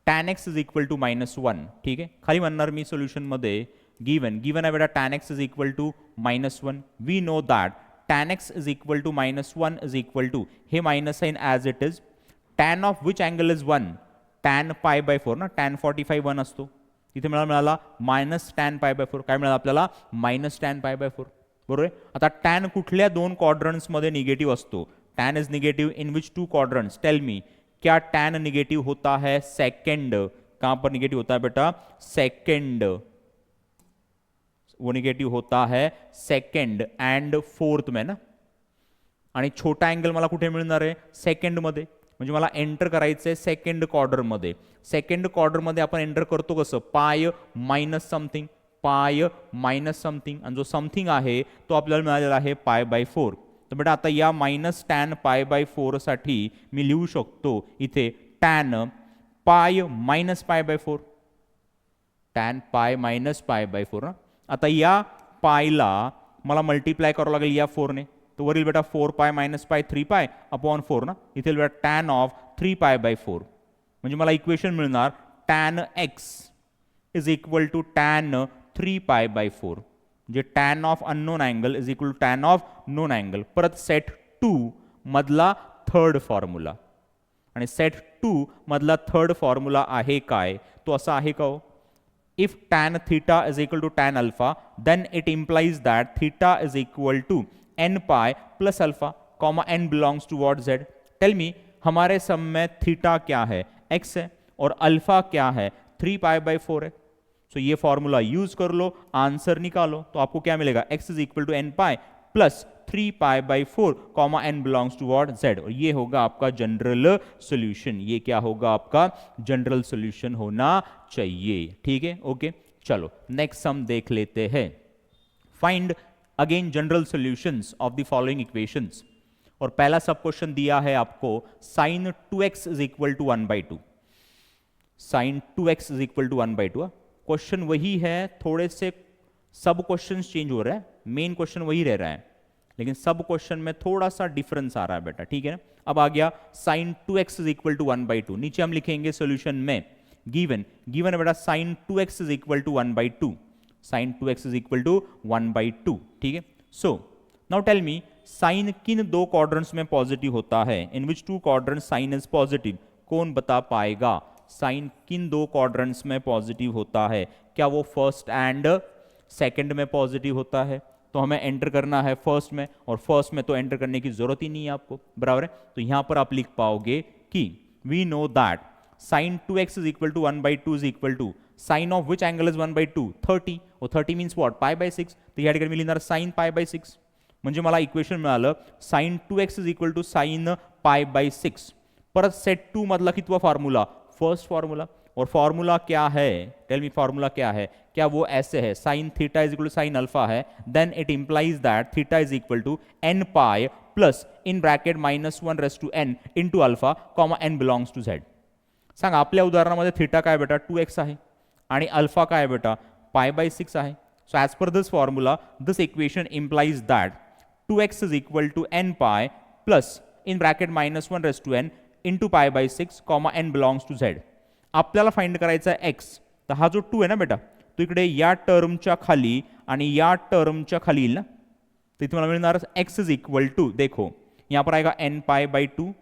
tan x is equal to -1. ठीक आहे. खाली म्हणणार मी सोल्युशन मध्ये गिवन आहे बेटा tan x is equal to -1. We know that tan x is equal to -1 is equal to, हे minus sign as it is. tan of which angle is 1, tan π/4 ना. tan 45 1 असतो, तिथे मिळाला मायनस tan π/4. काय मिळालं आपल्याला, मायनस tan π/4. बरोबर आहे. आता tan कुठल्या दोन क्वाड्रंट्समध्ये निगेटिव्ह असतो. tan is negative in which two quadrants, tell me. क्या tan निगेटिव होता है सेकंड. कहां पर निगेटिव होता है बेटा, सेकंड. वो निगेटिव होता है सेकंड एंड फोर्थ में ना. आणि छोटा अँगल मला कुठे मिळणार आहे, सेकंड मध्ये. म्हणजे मला एंटर करायचं आहे सेकंड क्वार्टर मध्ये. सेकंड क्वार्टर मध्ये आपण एंटर करतो कसं, pi minus something, pi minus something, आणि जो समथिंग आहे तो आपल्याला मिळालेला आहे π/4. तर बेटा आता या मायनस टॅन π/4 साठी मी लिहू शकतो इथे tan pi minus π/4, tan pi minus π/4 ना. आता या पायला मला मल्टिप्लाय करावं लागेल या 4ने. तो वरील बेटा 4π - π 3π/4 ना. इथे बेटा टॅन ऑफ 3π/4. म्हणजे मला इक्वेशन मिळणार tan x is equal to tan 3π/4. म्हणजे tan of unknown angle is equal to tan of known angle. परत सेट 2 मधला थर्ड फॉर्म्युला. आणि सेट 2 मधला थर्ड फॉर्म्युला आहे काय, तो असा आहे का हो, if tan theta is equal to tan alpha, then it implies that theta is equal to n π plus alpha, comma n belongs to what z. Tell me, हमारे सम में थीटा क्या है, x है, और अल्फा क्या है, 3π/4 है. सो ये फॉर्मूला यूज कर लो, आंसर निकालो. तो आपको क्या मिलेगा, x is equal to n π plus 3π/4 comma n belongs to what, z. और ये होगा आपका जनरल सॉल्यूशन. ये क्या होगा आपका जनरल सॉल्यूशन होना चाहिए. ठीक है. ओके. चलो नेक्स्ट सम देख लेते हैं. Find again general solutions of the following equations. और पहला सब क्वेश्चन दिया है आपको sin 2x is equal to 1/2. sin 2x is equal to 1/2. Question वही है, थोड़े से सब क्वेश्चन चेंज हो रहा है, मेन क्वेश्चन वही रह रहा है, लेकिन सब क्वेश्चन में थोड़ा सा डिफरेंस आ रहा है बेटा. ठीक है ना. अब आ गया sin 2x is equal to 1/2. नीचे हम लिखेंगे सॉल्यूशन में गिवन है बेटा sin 2x is equal to 1/2. sin 2x is equal to 1/2. ठीक है. So now tell me, sine किन दो क्वाड्रेंट्स में पॉजिटिव होता है, in which two quadrants sine is positive. कौन बता पाएगा साइन किन दो क्वाड्रेंट्स में पॉजिटिव होता है. क्या वो फर्स्ट एंड सेकंड में पॉजिटिव होता है, तो हमें एंटर करना है फर्स्ट में, और फर्स्ट में तो एंटर करने की जरूरत ही नहीं है आपको, बराबर है। तो यहां पर आप लिख पाओगे कि we know that sine 2x is equal to 1/2 is equal to sine of which angle is 1/2 30, और 30 मीन्स व्हाट π/6, तर या ठिकाणी मी लिहिणार साइन π/6, म्हणजे मला इक्वेशन मिळालं sine 2x is equal to sine π/6। परत सेट 2 मधला कितवा फॉर्मूला, फर्स्ट फॉर्मूला, और फॉर्मूला क्या है, टेल मी फॉर्मूला क्या है, क्या वो ऐसे है sine theta is equal to sine alpha है, then it implies that theta is equal to n pi plus in bracket -1/n into alpha comma n belongs to z। सांग आपल्या उदाहरणामध्ये थीटा काय बेटा 2x आहे आणि अल्फा काय बेटा π/6 आहे। So as per this formula this equation implies that 2x is equal to n pi plus in bracket -1/n into π/6 comma n belongs to z। आपल्याला फाइंड करायचा आहे x, तर हा जो 2 आहे ना बेटा, तो इकडे या टर्मच्या खाली आणि या टर्मच्या खाली येईल ना, तो इथे मला मिळणार x इज इक्वल टू, देखो यहाँ पर आएगा n π/2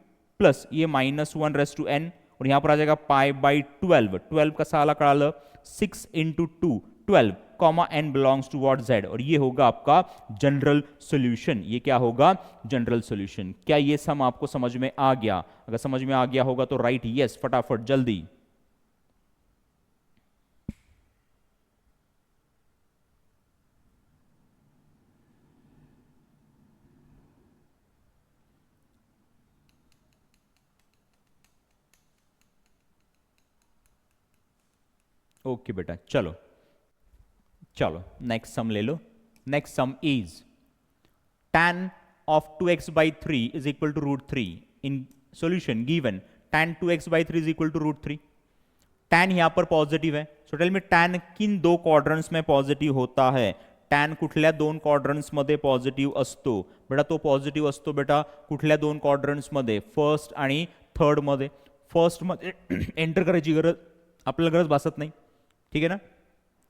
प्लस ये -1/n, और यहाँ पर आ जाएगा π/12, 12 का साला कड़ा 6 into 2 12 comma n belongs to what z, और ये होगा आपका जनरल सॉल्यूशन। ये क्या होगा, जनरल सॉल्यूशन। क्या ये सम आपको समझ में आ गया? अगर समझ में आ गया होगा तो राइट यस फटाफट जल्दी। ओके बेटा, चलो चलो नेक्स्ट सम ले लो। Next sum is tan of 2x/3 is equal to √3 in solution given tan 2x/3 is equal to √3। tan यहां पर पॉझिटिव्ह आहे, सो टेल मी tan किन दो क्वाड्रंट्स में पॉझिटिव्ह होता है, tan कुठल्या दोन क्वाड्रंट्स मध्ये पॉझिटिव्ह असतो बेटा, तो पॉझिटिव्ह असतो बेटा कुठल्या दोन क्वाड्रंट्स मध्ये, फर्स्ट आणि थर्ड मध्ये। फर्स्ट मध्ये एंटर करायची गरज आपल्याला गरज भासत नाही, ठीक आहे ना,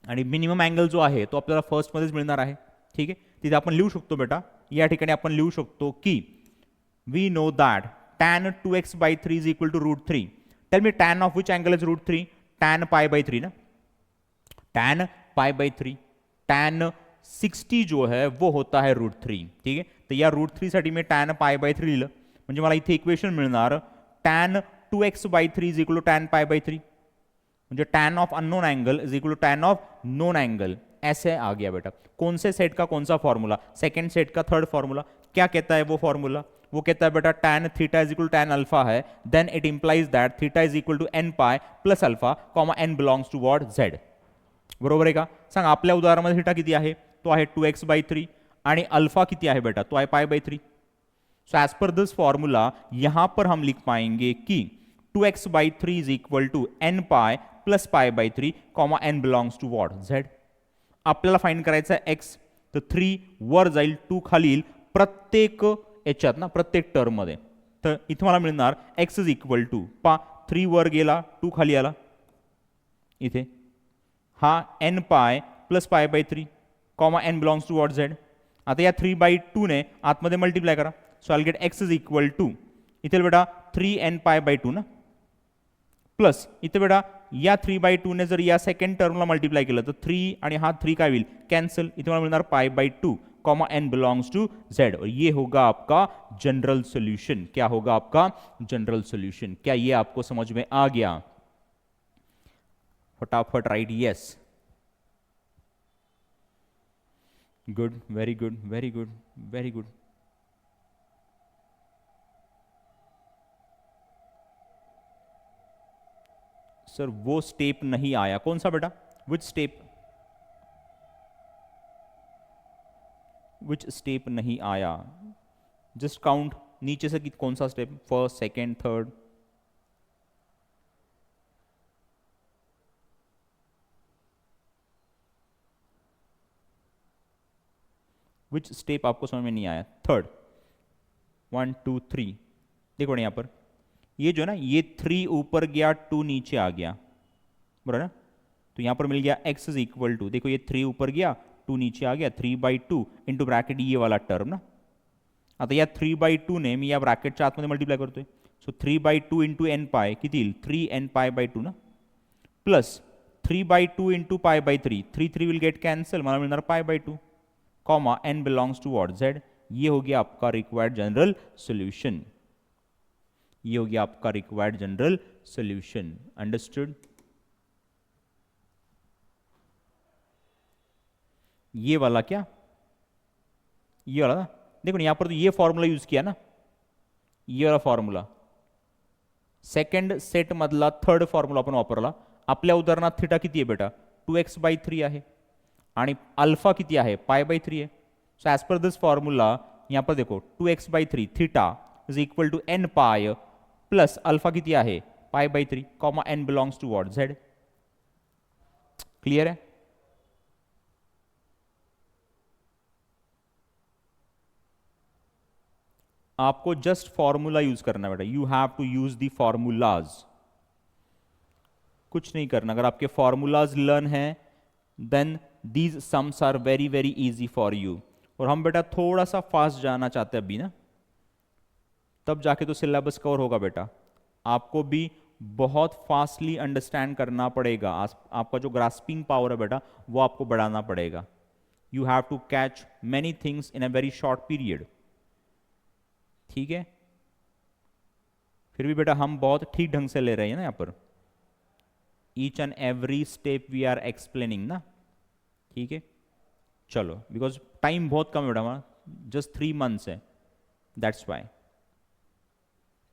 आणि मिनिमम अँगल जो आहे तो आपल्याला फर्स्ट मध्येच मिळणार आहे, ठीक आहे। तिथे आपण लिहू शकतो बेटा, या ठिकाणी आपण लिहू शकतो की we know that tan 2x/3 is equal to √3। Tell me tan of which angle is √3, tan π/3 ना, tan π/3, tan 60 जो है वो होता है √3, ठीक आहे। तर या √3 साठी मी tan π/3 लिहिलं, म्हणजे मला इथे इक्वेशन मिळणार tan 2x/3 is equal to tan π/3, म्हणजे tan of unknown angle is equal to tan of known angle, ऐसे आ गया बेटा। कौन से सेट का कौन सा फॉर्मूला, सेकंड सेट का थर्ड फॉर्मूला। क्या कहता है वो फॉर्मूला, वो कहता है बेटा tan theta is equal to tan alpha है, then it implies that theta is equal to n pi plus alpha comma n belongs to what z, बरोबर आहे का? सांग आपल्या उदाहरणामध्ये थीटा किती आहे, तो आहे 2x/3 आणि अल्फा किती आहे बेटा, तो आहे π/3। So as per this formula यहां पर हम लिख पाएंगे कि 2x/3 is equal to n pi plus π/3 comma n belongs to what z। आपल्याला फाइंड करायचा आहे x, तर 3 वर जाईल 2 खाली येईल प्रत्येक याच्यात ना, प्रत्येक टर्म मध्ये। तर इथे मला मिळणार x इज इक्वल टू 3 वर गेला 2 खाली आला, इथे हा n pi plus π/3 comma n belongs to what z। आता या 3/2 ने आतमध्ये मल्टिप्लाय करा, so I will get x is equal to, इथे बेटा 3n π/2 ना, प्लस इथे बेटा या 3/2 ने जर या सेकंड टर्मला मल्टिप्लाय केलं तर 3 आणि हा 3 काय होईल कैंसिल, इथे मला मिळणार π/2 comma n belongs to z, और ये होगा आपका जनरल सॉल्यूशन। क्या होगा आपका जनरल सॉल्यूशन? क्या ये आपको समझ में आ गया? फटाफट right yes, good, very good, very good, very good. Sir वो स्टेप नहीं आया, कौन सा बेटा, विच स्टेप, विच स्टेप नहीं आया? जस्ट काउंट नीचे से कि कौन सा step, first second third, which step आपको समझ में नहीं आया? थर्ड, 1 2 3, देखो ना यहां पर ये जो है ना, ये 3 ऊपर गया 2 नीचे आ गया, बराबर ना, तो यहां पर मिल गया x इज इक्वल टू, देखो ये 3 ऊपर गया 2 नीचे आ गया, 3/2 इंटू ब्रॅकेट ये वाला टर्म ना। आता या 3/2 ने मी या ब्रॅकेटच्या आतमध्ये मल्टिप्लाय करतोय, सो 3/2 इंटू n पाय किती येईल 3n π/2 ना, plus 3/2 into pi by 3 will get cancel, मला मिळणार π/2 comma n belongs to what z। ये हो गया आपका रिक्वायर्ड जनरल सोल्यूशन, ये हो गया आपका रिक्वायर्ड जनरल सोल्यूशन। अंडरस्टूड? ये वाला क्या, ये वाला ना, देखो यहां पर तो ये फॉर्मूला यूज किया ना, ये वाला फॉर्म्युला सेकंड सेट मधला थर्ड फॉर्म्युला आपण वापरला। आपल्या उदाहरणात थिटा किती आहे बेटा, 2x/3 आहे आणि अल्फा किती आहे, π/3 आहे। So as per this formula यहां पर देखो 2x/3 theta is equal to n pi plus alpha किती आहे π/3 comma n belongs to what z। Clear है? आपको जस्ट फॉर्मूला यूज करना है बेटा, you have to use the formulas, कुछ नहीं करना। अगर आपके फॉर्मूलाज लर्न हैं then these sums are very very easy for you. और हम बेटा थोड़ा सा फास्ट जाना चाहते हैं अभी ना, तब जाके तो सिलेबस कवर होगा बेटा। आपको भी बहुत फास्टली अंडरस्टैंड करना पड़ेगा, आपका जो ग्रास्पिंग पावर है बेटा वो आपको बढ़ाना पड़ेगा। You have to catch many things in a very short period, ठीक है? फिर भी बेटा हम बहुत ठीक ढंग से ले रहे हैं ना यहाँ पर, each and every step we are explaining ना, ठीक है? चलो, बिकॉज टाइम बहुत कम है बेटा हमारा, जस्ट 3 मंथ्स है, दैट्स वाई।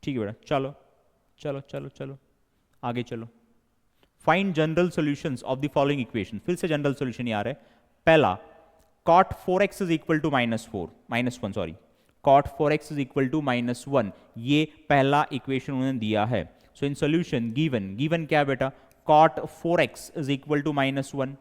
ठीक है बेटा, चलो चलो चलो चलो आगे चलो। Find general solutions of the following equation. फिर से जनरल सॉल्यूशन यार है। पहला, cot 4x is equal to -1 sorry, cot 4x is equal to -1, ये पहला इक्वेशन उन्होंने दिया है। सो इन सॉल्यूशन गिवन क्या बेटा, cot 4x is equal to -1।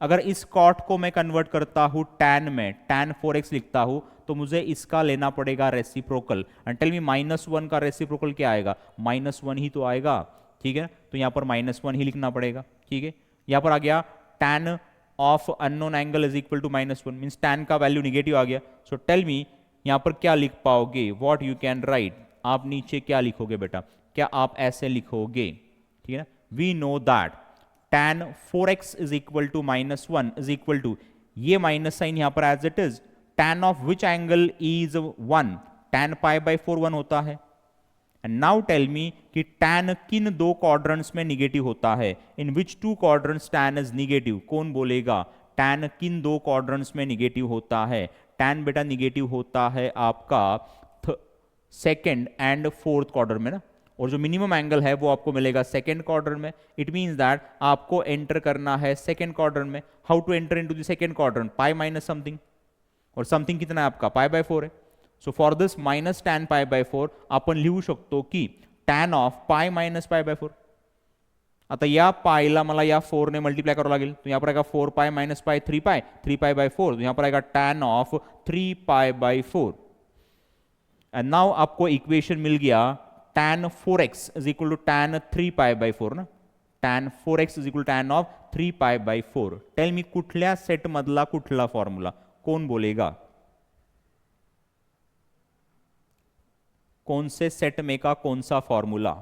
अगर इस cot को मैं कन्वर्ट करता हूं tan में, tan 4x लिखता हूं, तो मुझे इसका लेना पड़ेगा रेसिप्रोकल। एंड टेल मी -1 का रेसिप्रोकल क्या आएगा, -1 ही तो आएगा, ठीक है? तो यहां पर -1 ही लिखना पड़ेगा, ठीक है? यहां पर आ गया tan of unknown angle is equal to -1, means tan का वैल्यू निगेटिव आ गया। सो टेल मी यहां पर क्या लिख पाओगे, व्हाट यू कैन राइट, आप नीचे क्या लिखोगे बेटा, क्या आप ऐसे लिखोगे, ठीक है ना? We know that tan 4x is equal to -1 is equal to, ये माइनस साइन यहां पर as it is, tan of which angle is 1, tan π/4 1 होता है। एंड नाउ टेल मी कि tan किन दो क्वाड्रेंट्स में निगेटिव होता है, in which 2 quadrants tan is negative, कौन बोलेगा? tan किन दो क्वाड्रेंट्स में निगेटिव होता है? tan बेटा निगेटिव होता है आपका सेकेंड एंड फोर्थ क्वाड्रेंट में ना, और जो मिनिमम एंगल है वो आपको मिलेगा सेकेंड क्वाड्रेंट में। इट मींस दैट आपको एंटर करना है सेकेंड क्वाड्रेंट में। How to enter into the second quadrant, pi minus something, और समथिंग कितना है आपका π/4 है। So for this minus tan π/4 आपण लिहू शकतो की tan ऑफ पाय मायनस π/4। आता या पायला मला या 4 ने मल्टीप्लाई करावं लागेल, तो यहाँ पर आएगा 4 पाय माइनस पाय 3 पाय 3π/4, तो यहाँ पर आएगा tan ऑफ 3π/4। एंड नाउ आपको इक्वेशन मिल गया tan 4x is equal to tan 3π/4 ना, tan 4x is equal tan of 3π/4। Tell me कुठल्या सेट मधला कुठला फॉर्म्युला, कौन बोलेगा? कौन से सेट में का कौन सा formula?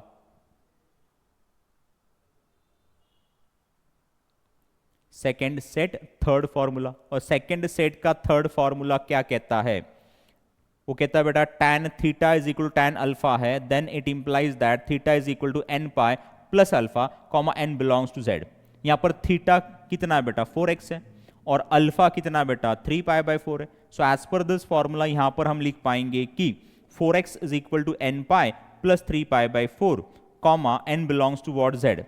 Second set third formula. और सेकेंड सेट का थर्ड फॉर्मूला क्या कहता है? वो कहता है बेटा tan theta is equal to tan alpha है, then it implies that theta is equal to n pi plus alpha comma n belongs to z। यहां पर थीटा कितना है बेटा 4x है, और अल्फा कितना बेटा 3π/4 है। So as per this formula यहां पर हम लिख पाएंगे कि 4x is equal to n pi plus 3π/4 comma n belongs to what z।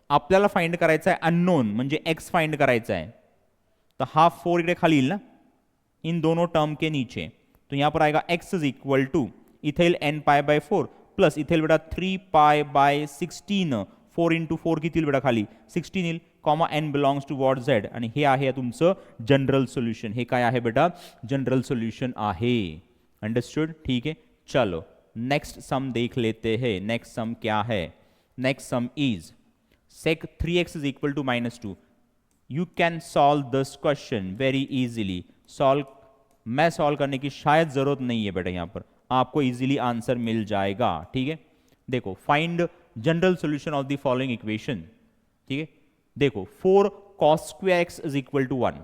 आपल्याला फाइंड करायचा आहे अननोन, म्हणजे x फाइंड करायचा है, तो हा 4 इकडे खाली येईल ना इन दोनों टर्म के नीचे, तो यहां पर आएगा x इज इक्वल टू इथेल n π/4 प्लस इथेल बेटा 3π/16, 4 इंटू 4 किती येईल बेटा खाली 16 येईल, comma n belongs to what z। आणि हे आहे तुमचं जनरल सोल्यूशन। हे काय आहे बेटा, जनरल सोल्यूशन आहे। अंडरस्टूड? ठीक है, चलो नेक्स्ट सम देख लेते हैं। नेक्स्ट सम क्या है? Next sum is sec 3x is equal to -2। You can solve this question very easily। मैं सॉल्व करने की शायद जरूरत नहीं है बेटा, यहां पर आपको इजीली आंसर मिल जाएगा। ठीक है, देखो find general solution of the following equation. ठीक है, देखो 4 cos square x is equal to 1,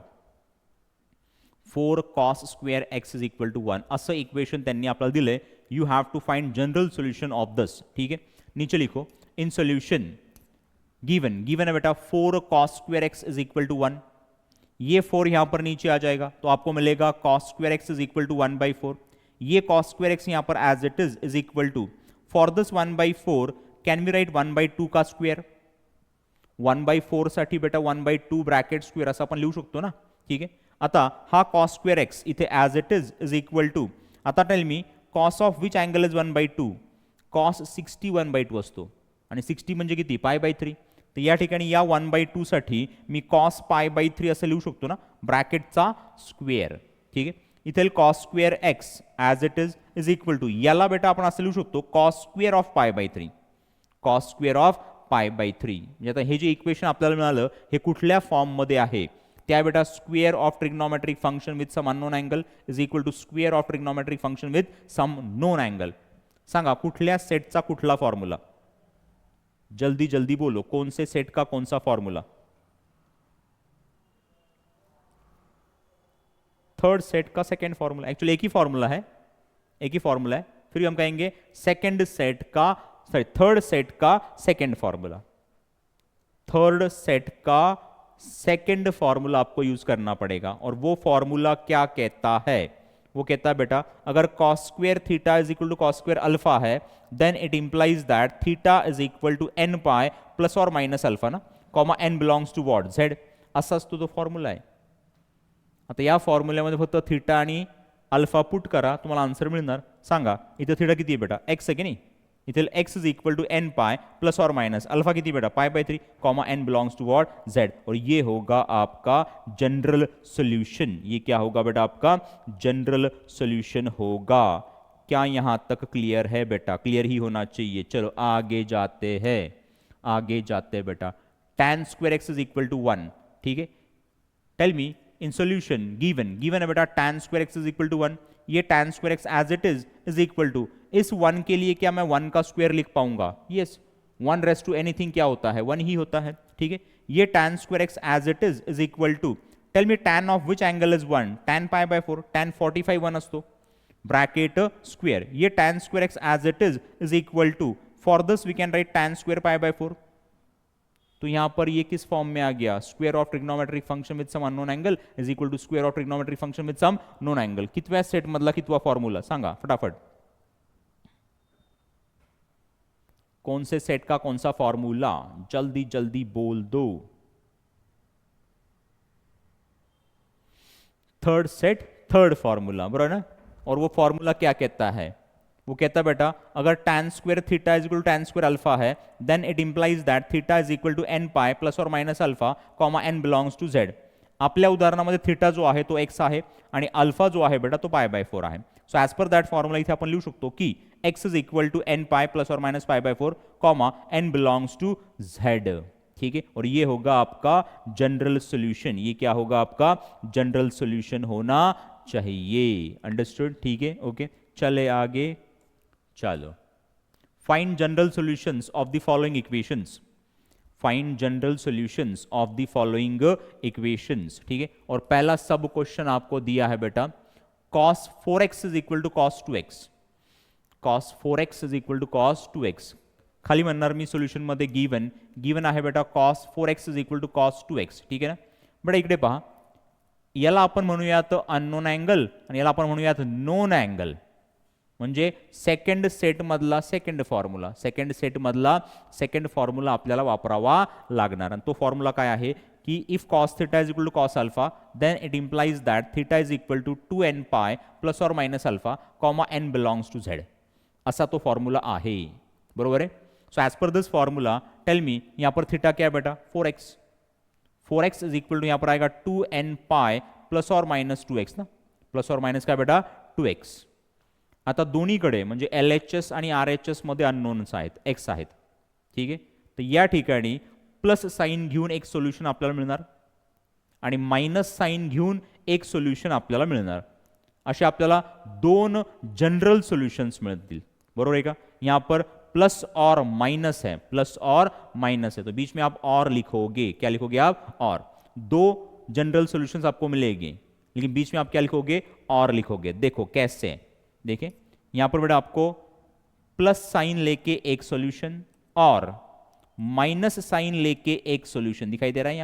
4 cos square x is equal to 1 असं इक्वेशन त्यांनी आपल्याला दिलंय. You have to find general solution of this. ठीक है, नीचे लिखो इन सोल्यूशन गिवन, गिवन है बेटा 4 cos square x is equal to 1. ये 4 यहां पर नीचे आ जाएगा तो आपको मिलेगा cos square x is equal to 1/4. ये cos square x यहां पर as it is equal to, for this 1/4 can we write 1/2 का स्क्वेअर. 1/4 साठी बेटा 1/2 ब्रॅकेट स्क्वेअर असं आपण लिहू शकतो ना. ठीक आहे, आता हा cos square x इथे as it is equal to, आता tell me cos of which angle is 1/2, cos 60 1/2 असतो आणि 60 म्हणजे किती π/3. तर या ठिकाणी या 1/2 साठी मी cos π/3 असं लिहू शकतो ना, ब्रॅकेटचा स्क्वेअर. ठीक आहे, इथे cos square x as it is equal to, याला बेटा आपण असं लिहू शकतो cos square of π/3, cos square of π/3. म्हणजे आता हे जे इक्वेशन आपल्याला मिळालं हे कुठल्या फॉर्ममध्ये आहे, त्या बेटा square of trigonometric function with some unknown angle is equal to square of trigonometric function with some known angle. सांगा कुठल्या सेटचा कुठला फॉर्म्युला, जल्दी जल्दी बोलो, कौन से सेट का कौन सा फॉर्मूला. थर्ड सेट का सेकंड फॉर्मूला. एक्चुअली एक ही फॉर्मूला है, एक ही फॉर्मूला है, फिर हम कहेंगे सेकंड सेट का, सॉरी थर्ड सेट का सेकंड फॉर्मूला. थर्ड सेट का सेकंड फॉर्मूला आपको यूज करना पड़ेगा और वो फॉर्मूला क्या कहता है, वो कहता है बेटा अगर cos square theta is equal to cos square alpha है then it implies that theta is equal to n pi plus और मायनस अल्फा ना, comma n belongs to what z. असा असतो तो फॉर्म्युला आहे. आता या फॉर्म्युल्यामध्ये फक्त थीटा आणि अल्फा पुट करा, तुम्हाला आन्सर मिळणार. सांगा इथे थीटा किती आहे बेटा, x आहे की नाही, इथे x is equal to n pi plus और माइनस अल्फा किती बेटा π/3, comma n belongs to what z. और ये होगा आपका जनरल सॉल्यूशन. ये क्या होगा बेटा, आपका जनरल सॉल्यूशन होगा. क्या यहां तक क्लियर है बेटा, क्लियर ही होना चाहिए. चलो आगे जाते हैं, आगे जाते हैं बेटा. tan square x is equal to 1. ठीक है, tell me in solution given, given है बेटा tan square x is equal to 1. ये tan square x as it is equal to, इस 1 के लिए क्या मैं 1 का स्क्वायर लिख पाऊंगा, यस 1 रेस टू एनीथिंग क्या होता है 1 ही होता है. ठीक है, ये tan square x as it is equal to, tell me tan of which angle is 1, tan π/4, tan 45 1 असतो ब्रॅकेट स्क्वेअर. ये tan square x as it is equal to, for this we can write tan square π/4. तो यहां पर ये किस form में आ गया, square of trigonometric function with some unknown angle is equal to square of trigonometric function with some known angle. कितव्या set मधला कितवा फॉर्म्युला सांगा फटाफट, कौन से सेट का कौन सा फॉर्मूला, जल्दी जल्दी बोल दो. थर्ड सेट थर्ड फॉर्मूला, बराबर ना. और वो फॉर्मूला क्या कहता है, वो कहता है बेटा अगर tan square theta is equal to tan square alpha है then it implies that theta is equal to n pi plus और minus alpha comma n belongs to z. आपल्या उदाहरणामध्ये थीटा जो आहे तो x आहे आणि अल्फा जो आहे बेटा तो π/4 आहे. So as per that formula इथे आपण लिहू शकतो की x is equal to n pi plus और minus π/4 comma n belongs to z. ठीक है, और ये होगा आपका जनरल सॉल्यूशन. ये क्या होगा आपका जनरल सॉल्यूशन होना चाहिए. अंडरस्टूड. ठीक है, ओके चले आगे. चलो find general solutions of the following equations, find general solutions of the following equations. ठीक है, और पहला सब क्वेश्चन आपको दिया है बेटा cos 4x is equal to cos 2x, cos 4x is equal to cos 2x. खाली म्हणणार मी सोल्युशन मध्ये गिवन, गिवन आहे बेटा cos 4x is equal to cos 2x. ठीक आहे ना बेटा, इकडे पहा याला आपण म्हणूयात अननोन अँगल आणि याला आपण म्हणूयात नोन अँगल. म्हणजे सेकंड सेट मधला सेकंड फॉर्म्युला, सेकंड सेट मधला सेकंड फॉर्म्युला आपल्याला वापरावा लागणार. आणि तो फॉर्म्युला काय आहे की if cos theta is equal to cos alpha then it implies that theta is equal to 2n pi plus और minus alpha comma n belongs to z. असा तो फॉर्म्युला आहे, बरोबर है. So as per this formula tell me यहां पर theta क्या है बेटा 4x, 4x is equal to यहां पर आएगा 2n पाय प्लस और माइनस 2x ना, प्लस और माइनस काय बेटा 2x. आता दोन्हीकडे म्हणजे LHS आणि RHS मध्ये अननोन्स आहेत, x आहेत. ठीक आहे, तर या ठिकाणी प्लस साइन घेऊन एक सोल्युशन आपल्याला मिळणार आणि माइनस साइन घेऊन एक सोल्युशन आपल्याला मिळणार. असे आपल्याला दोन जनरल सोल्यूशंस मिळतील, बरोबर आहे का. यहाँ पर प्लस और माइनस है, प्लस और माइनस है, तो बीच में आप और लिखोगे, क्या लिखोगे आप, और। दो जनरल सॉल्यूशंस आपको मिलेंगे, लेकिन बीच में आप क्या लिखोगे, और लिखोगे। देखो कैसे, देखिए यहां पर बेटा आपको प्लस साइन लेके एक सॉल्यूशन और माइनस साइन लेके एक सॉल्यूशन दिखाई दे रहा है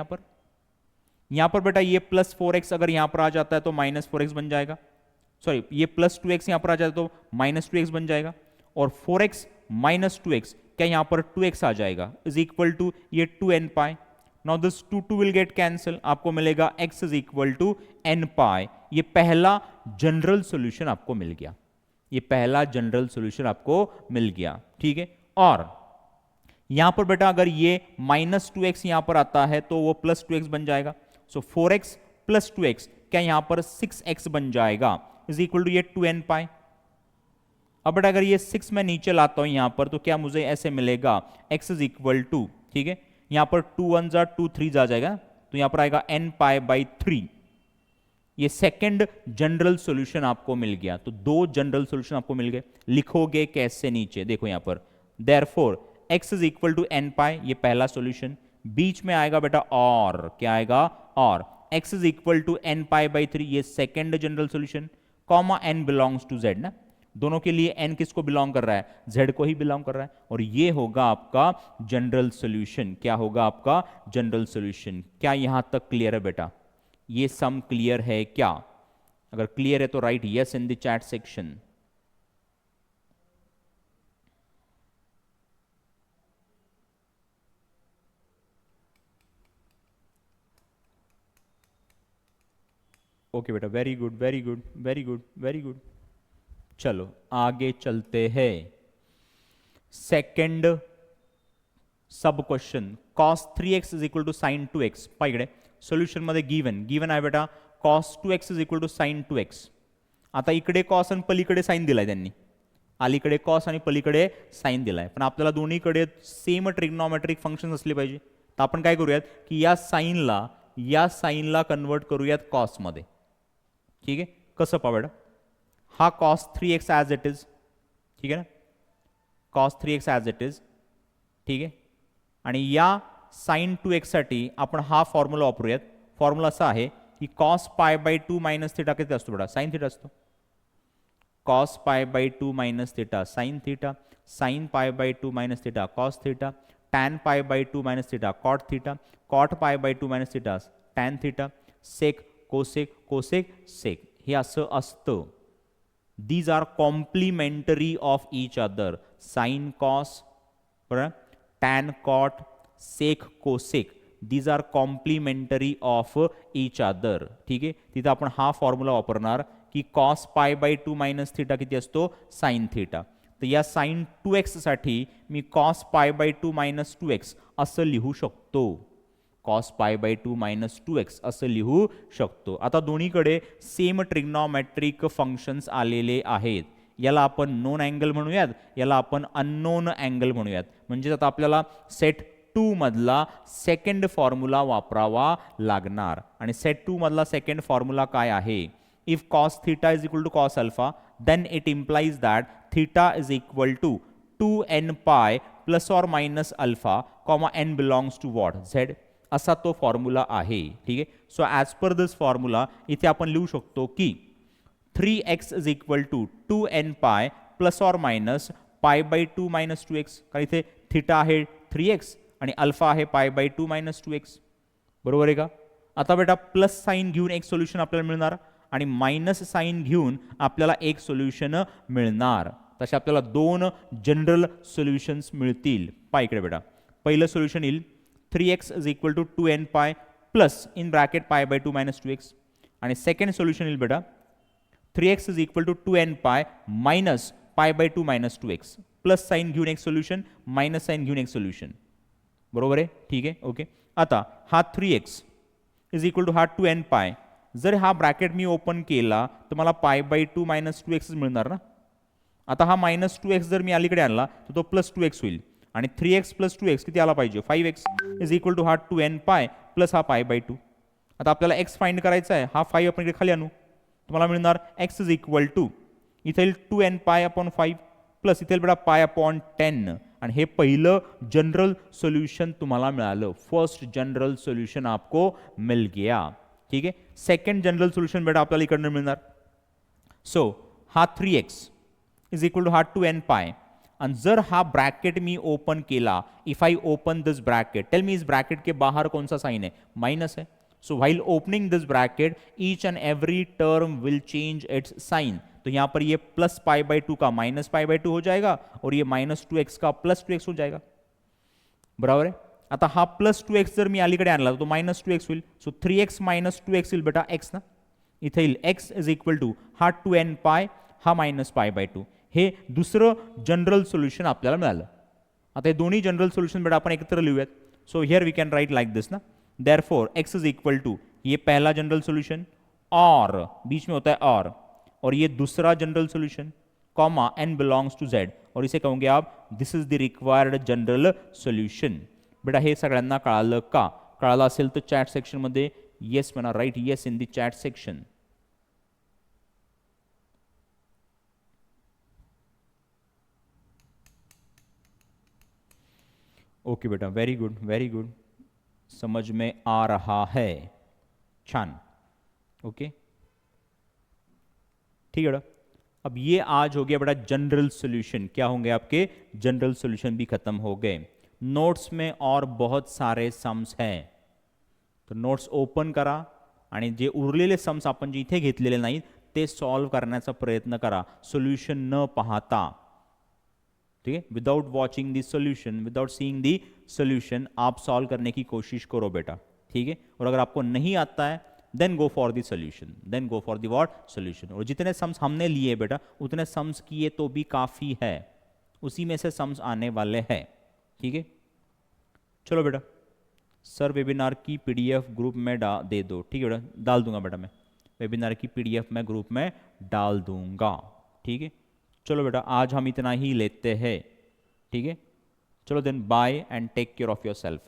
यहां पर बेटा ये प्लस 4x अगर यहां पर आ जाता है तो माइनस 4x बन जाएगा, सॉरी ये प्लस 2x यहां पर आ जाता है तो माइनस 2x बन जाएगा, और 4x माइनस 2x क्या यहां पर 2x आ जाएगा, इज इक्वल टू ये 2n pi. Now this 2 will get cancel, आपको मिलेगा x is equal to n pi. ये पहला जनरल सॉल्यूशन आपको मिल गया, ये पहला जनरल सॉल्यूशन आपको मिल गया, ठीक है। और यहां पर बेटा अगर ये माइनस 2x यहां पर आता है तो वो प्लस 2x बन जाएगा, सो 4x प्लस 2x क्या यहां पर 6x बन जाएगा, इज इक्वल टू ये 2n पाई। अब बेटा अगर ये 6 मैं नीचे लाता हूं यहां पर तो क्या मुझे ऐसे मिलेगा, x इज इक्वल टू, ठीक है, यहां पर 2 1 जा 2 3 आ जाएगा, तो यहां पर आएगा n पाई बाई 3। ये सेकंड जनरल सॉल्यूशन आपको मिल गया, तो दो जनरल सॉल्यूशन आपको मिल गए। लिखोगे कैसे नीचे, देखो यहां पर therefore x is equal to n pi, ये पहला सॉल्यूशन, बीच में आएगा बेटा और, क्या आएगा, और x is equal to n pi by 3, ये second general solution, comma n belongs to z ना, दोनों के लिए n किसको बिलोंग कर रहा है, z को ही बिलोंग कर रहा है, और ये होगा आपका जनरल सॉल्यूशन। क्या होगा आपका जनरल सॉल्यूशन। क्या यहां तक क्लियर है बेटा, ये सम क्लियर है क्या, अगर क्लियर है तो write yes in the chat section. Okay बेटा, very good very good very good very good. चलो आगे चलते हैं, second sub question, cos 3x is equal to sine 2x पाहिकडे सोल्युशन मध्ये गिवन आहे बेटा cos 2x is equal to sine 2x। आता इकडे cos आणि पलीकडे साइन दिलाय त्यांनी, अलीकडे cos आणि पलीकडे साइन दिलाय, पण आपल्याला दोन्हीकडे सेम ट्रिग्नोमेट्रिक फंक्शन असले पाहिजे, तर आपण काय करूयात की या साइनला कन्वर्ट करूयात cos मध्ये, ठीक आहे। कसं पहा बेटा, हा cos 3x as it is, ठीक आहे ना, cos 3x as it is, ठीक आहे, आणि या साइन 2x साठी आपण हा फॉर्म्युला वापरूयात। फॉर्म्युला असा आहे की cos pi by 2 minus theta किती असतो बेटा, साइन थिटा असतो, cos pi by 2 minus theta sine theta, sine pi by 2 minus theta cos theta, tan pi by 2 minus theta cot theta, cot pi by 2 minus theta tan theta, sec cosec cosec sec, हे असं असतं। These are complementary of each other, sine cos बरोबर, tan cot, sec cosec, these are complementary of each other, ठीक आहे। तिथं आपण हा formula वापरणार की cos pi by 2 minus theta किती असतो, साइन थिटा, तर या साइन 2x साठी मी cos pi by 2 minus 2x असं लिहू शकतो, cos pi by 2 minus 2x असं लिहू शकतो। आता दोन्हीकडे सेम ट्रिग्नोमेट्रिक फंक्शन्स आलेले आहेत, याला आपण नोन अँगल म्हणूयात, याला आपण अननोन अँगल म्हणूयात, म्हणजे आता आपल्याला सेट 2 मधला सेकंड फॉर्म्युला वापरावा लागणार, आणि सेट 2 मधला सेकंड फॉर्म्युला काय आहे, if cos theta is equal to cos alpha then it implies that theta is equal to 2n pi plus और minus alpha comma n belongs to what, z, असा तो formula आहे, ठीक आहे। So as per this formula इथे आपण लिहू शकतो की 3x is equal to 2n pi plus और minus pi by 2 minus 2x, कारण इथे थिटा आहे 3x आणि अल्फा आहे पाय बाय 2 मायनस 2x, बरोबर आहे का। आता बेटा प्लस साइन घेऊन एक सोल्युशन आपल्याला मिळणार आणि मायनस साइन घेऊन आपल्याला एक सोल्युशन मिळणार, तसे आपल्याला दोन जनरल सोल्युशन्स मिळतील। पहा इकडे बेटा, पहिलं सोल्युशन येईल 3x is equal to 2n pi plus in bracket pi by 2 minus 2x, आणि सेकंड सोल्युशन येईल बेटा 3x is equal to 2n pi minus pi by 2 minus 2x, plus sign घेऊन एक सोल्युशन, मायनस साइन घेऊन एक solution, बरोबर आहे, ठीक आहे, ओके। आता हा 3x इज इक्वल टू हा 2n पाय, जर हा ब्रॅकेट मी ओपन केला तर मला पाय बाय 2 मायनस 2x मिळणार ना। आता हा मायनस 2x जर मी अलीकडे आणला तर तो प्लस 2x होईल, आणि 3x प्लस 2x किती आला पाहिजे, 5x इज इक्वल टू हा 2n पाय प्लस हा पाय बाय 2। आता आपल्याला x फाइंड करायचा आहे, हा 5 आपण इकडे खाली आणू, तुम्हाला मिळणार x इज इक्वल टू इथे येईल 2n पाय अपॉन 5 प्लस इथे बेटा पाय अपॉन 10 आणि हे पहिलं जनरल सोल्यूशन तुम्हाला मिळालं. फर्स्ट जनरल सोल्यूशन आपको मिल गया. ठीक आहे. सेकंड जनरल सोल्यूशन बेटा आपल्याला इकडनं मिळणार. सो हा 3x इज इक्वल टू हा 2n पाय. आणि जर हा ब्रॅकेट मी ओपन केला, if I open this bracket, tell me इस ब्रैकेट के बाहर कौन सा साइन है? माइनस है. So while opening this bracket each and every term will change its sign. तो यहां पर ये प्लस पाई बाय 2 का माइनस पाई बाय 2 हो जाएगा और ये माइनस 2x का प्लस 2x हो जाएगा. बराबर आहे. आता हा प्लस 2x जर मी अलीकडे आणला तो माइनस 2x होईल. सो 3x माइनस 2x होईल बेटा x ना. इथे येईल x इज इक्वल टू हा 2n पाय, हा माइनस पाय बाय 2. हे दुसरं जनरल सोल्यूशन आपल्याला मिळालं. आता हे दोन्ही जनरल सोल्यूशन बेटा आपण एकत्र लिहूयात. So here we can write like this ना. Therefore x is equal to ये पहला जनरल सोल्यूशन और बीच में होता है और ये दूसरा general solution comma n belongs to z और इसे कहोगे आप this is the required general solution. बेटा हे सगळ्यांना कळालं का? कळालं असेल तर चॅट सेक्शन मध्ये येस म्हणा. Write yes in the chat section. Okay बेटा, वेरी गुड वेरी गुड, समझ में आ रहा है. छान. ओके ठीक है बेटा. अब ये आज हो गया बेटा जनरल सॉल्यूशन. क्या होंगे आपके जनरल सॉल्यूशन भी खत्म हो गए. नोट्स में और बहुत सारे सम्स हैं, तर नोट्स ओपन करा आणि जे उरलेले सम्स आपण जे इथे घेतलेले नाहीत ते सॉल्व करण्याचा प्रयत्न करा सोल्यूशन न पाहता. ठीक है. Without watching the solution, without seeing the solution आप सॉल्व करने की कोशिश करो बेटा. ठीक है. और अगर आपको नहीं आता है then go for the solution, then go for the what solution. और जितने सम्स हमने लिए बेटा उतने सम्स किए तो भी काफ़ी है, उसी में से सम्स आने वाले हैं. ठीक है. चलो बेटा, सर वेबिनार की पीडीएफ ग्रुप में दे दो. ठीक है बेटा, डाल दूंगा बेटा मैं. वेबिनार की पीडीएफ मैं ग्रुप में डाल दूंगा. ठीक है. चलो बेटा आज हम इतना ही लेते हैं. ठीक है. चलो then bye and take care of your self.